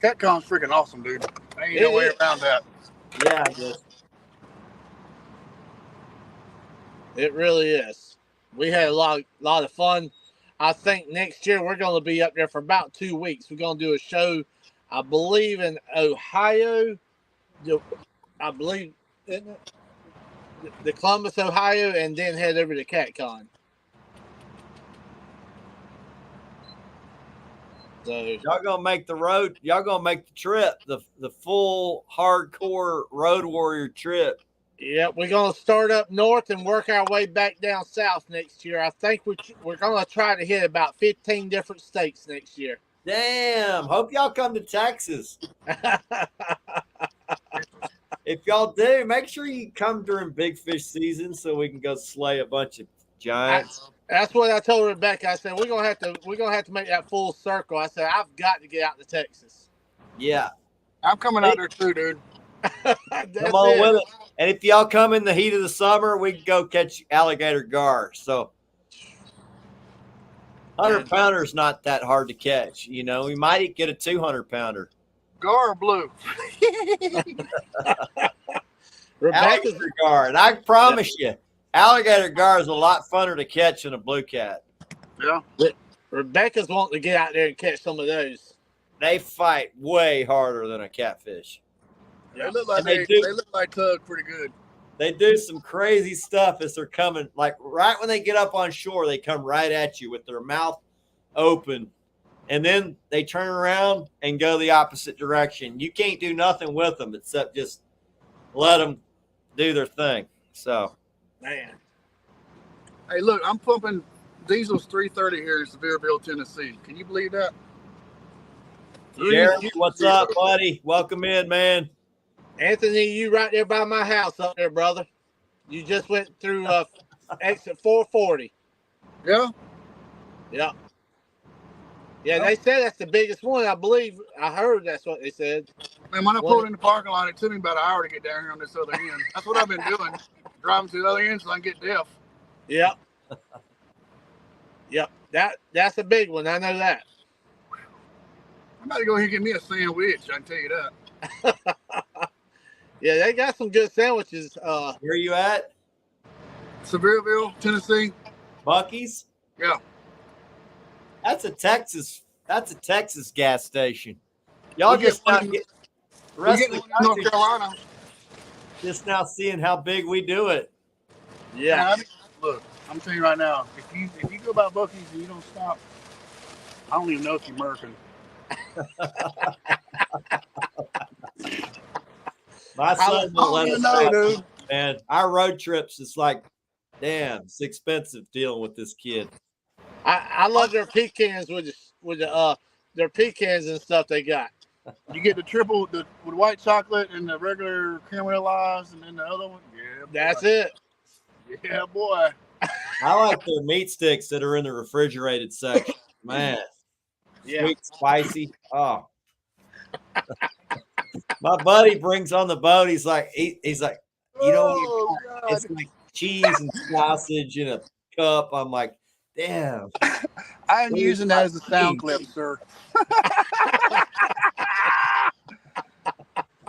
CatCon's freaking awesome, dude. Ain't no way around that. Yeah, I guess. It really is. We had a lot of fun. I think next year we're going to be up there for about 2 weeks. We're going to do a show, I believe, in Ohio. I believe, isn't it? The Columbus, Ohio, and then head over to CatCon. So y'all gonna make the road. Y'all gonna make the trip, the full hardcore road warrior trip. Yeah, we're going to start up north and work our way back down south next year. I think we're going to try to hit about 15 different states next year. Damn. Hope y'all come to Texas. If y'all do, make sure you come during big fish season so we can go slay a bunch of Giants. That's what I told Rebecca. I said we're gonna have to make that full circle. I said I've got to get out to Texas. Yeah. I'm coming out there too, dude. That's Come on it. with it. And if y'all come in the heat of the summer, we can go catch alligator gar. So 100-pounder is not that hard to catch. You know, we might get a 200-pounder. Gar or blue? Alligator gar. And I promise you, alligator gar is a lot funner to catch than a blue cat. Yeah. Rebecca's wanting to get out there and catch some of those. They fight way harder than a catfish. They look like they look like tug pretty good. They do some crazy stuff as they're coming. Like right when they get up on shore, they come right at you with their mouth open. And then they turn around and go the opposite direction. You can't do nothing with them except just let them do their thing. So, man. Hey, look, I'm pumping diesel's 330 here in Sevierville, Tennessee. Can you believe that? Jeremy, what's up, buddy? Welcome in, man. Anthony, you right there by my house up there, brother. You just went through exit 440. Yeah? Yeah. Yeah, they said that's the biggest one. I believe I heard that's what they said. Man, when I pulled in the parking lot, it took me about an hour to get down here on this other end. That's what I've been doing, driving to the other end so I can get deaf. Yep. Yep. That's a big one. I know that. I'm about to go here and get me a sandwich, I can tell you that. Yeah, they got some good sandwiches. Where are you at? Sevierville, Tennessee. Buc-ee's? Yeah. That's a Texas gas station. Y'all just not get the rest of the North Carolina. Just now seeing how big we do it. Yeah. Look, I'm telling you right now, if you go by Buc-ee's and you don't stop, I don't even know if you're American. My son won't let us stop, dude. man. Our road trips, it's like, damn, it's expensive dealing with this kid. I love their pecans with their pecans and stuff they got. You get the triple with white chocolate and the regular caramelized, and then the other one. Yeah, boy. That's it. Yeah, boy. I like their meat sticks that are in the refrigerated section. Man, Yeah. sweet, spicy. Oh, my buddy brings on the boat. He's like, he's like, you know, it's like cheese and sausage in a cup. I'm like, damn. I'm using that as a sound clip, sir.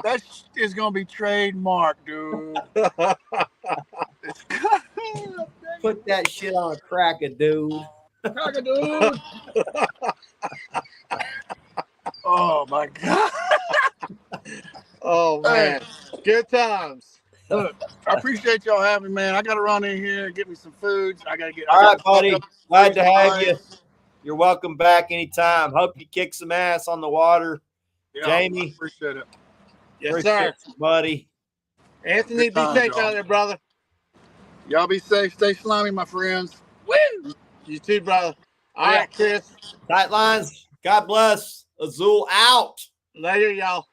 That is gonna be trademarked, dude. Put that shit on a cracker, dude. Cracker, dude. Oh my god. Oh man, good times. Look, I appreciate y'all having me, man. I gotta run in here and get me some food. I gotta get. All right, buddy. Glad to have you. You're welcome back anytime. Hope you kick some ass on the water. Yeah, Jamie. I appreciate it. Yes, sir. You, buddy. Anthony, be safe out there, brother. Y'all be safe. Stay slimy, my friends. Woo! You too, brother. All right, Chris. Tight lines. God bless. Azul out. Later, y'all.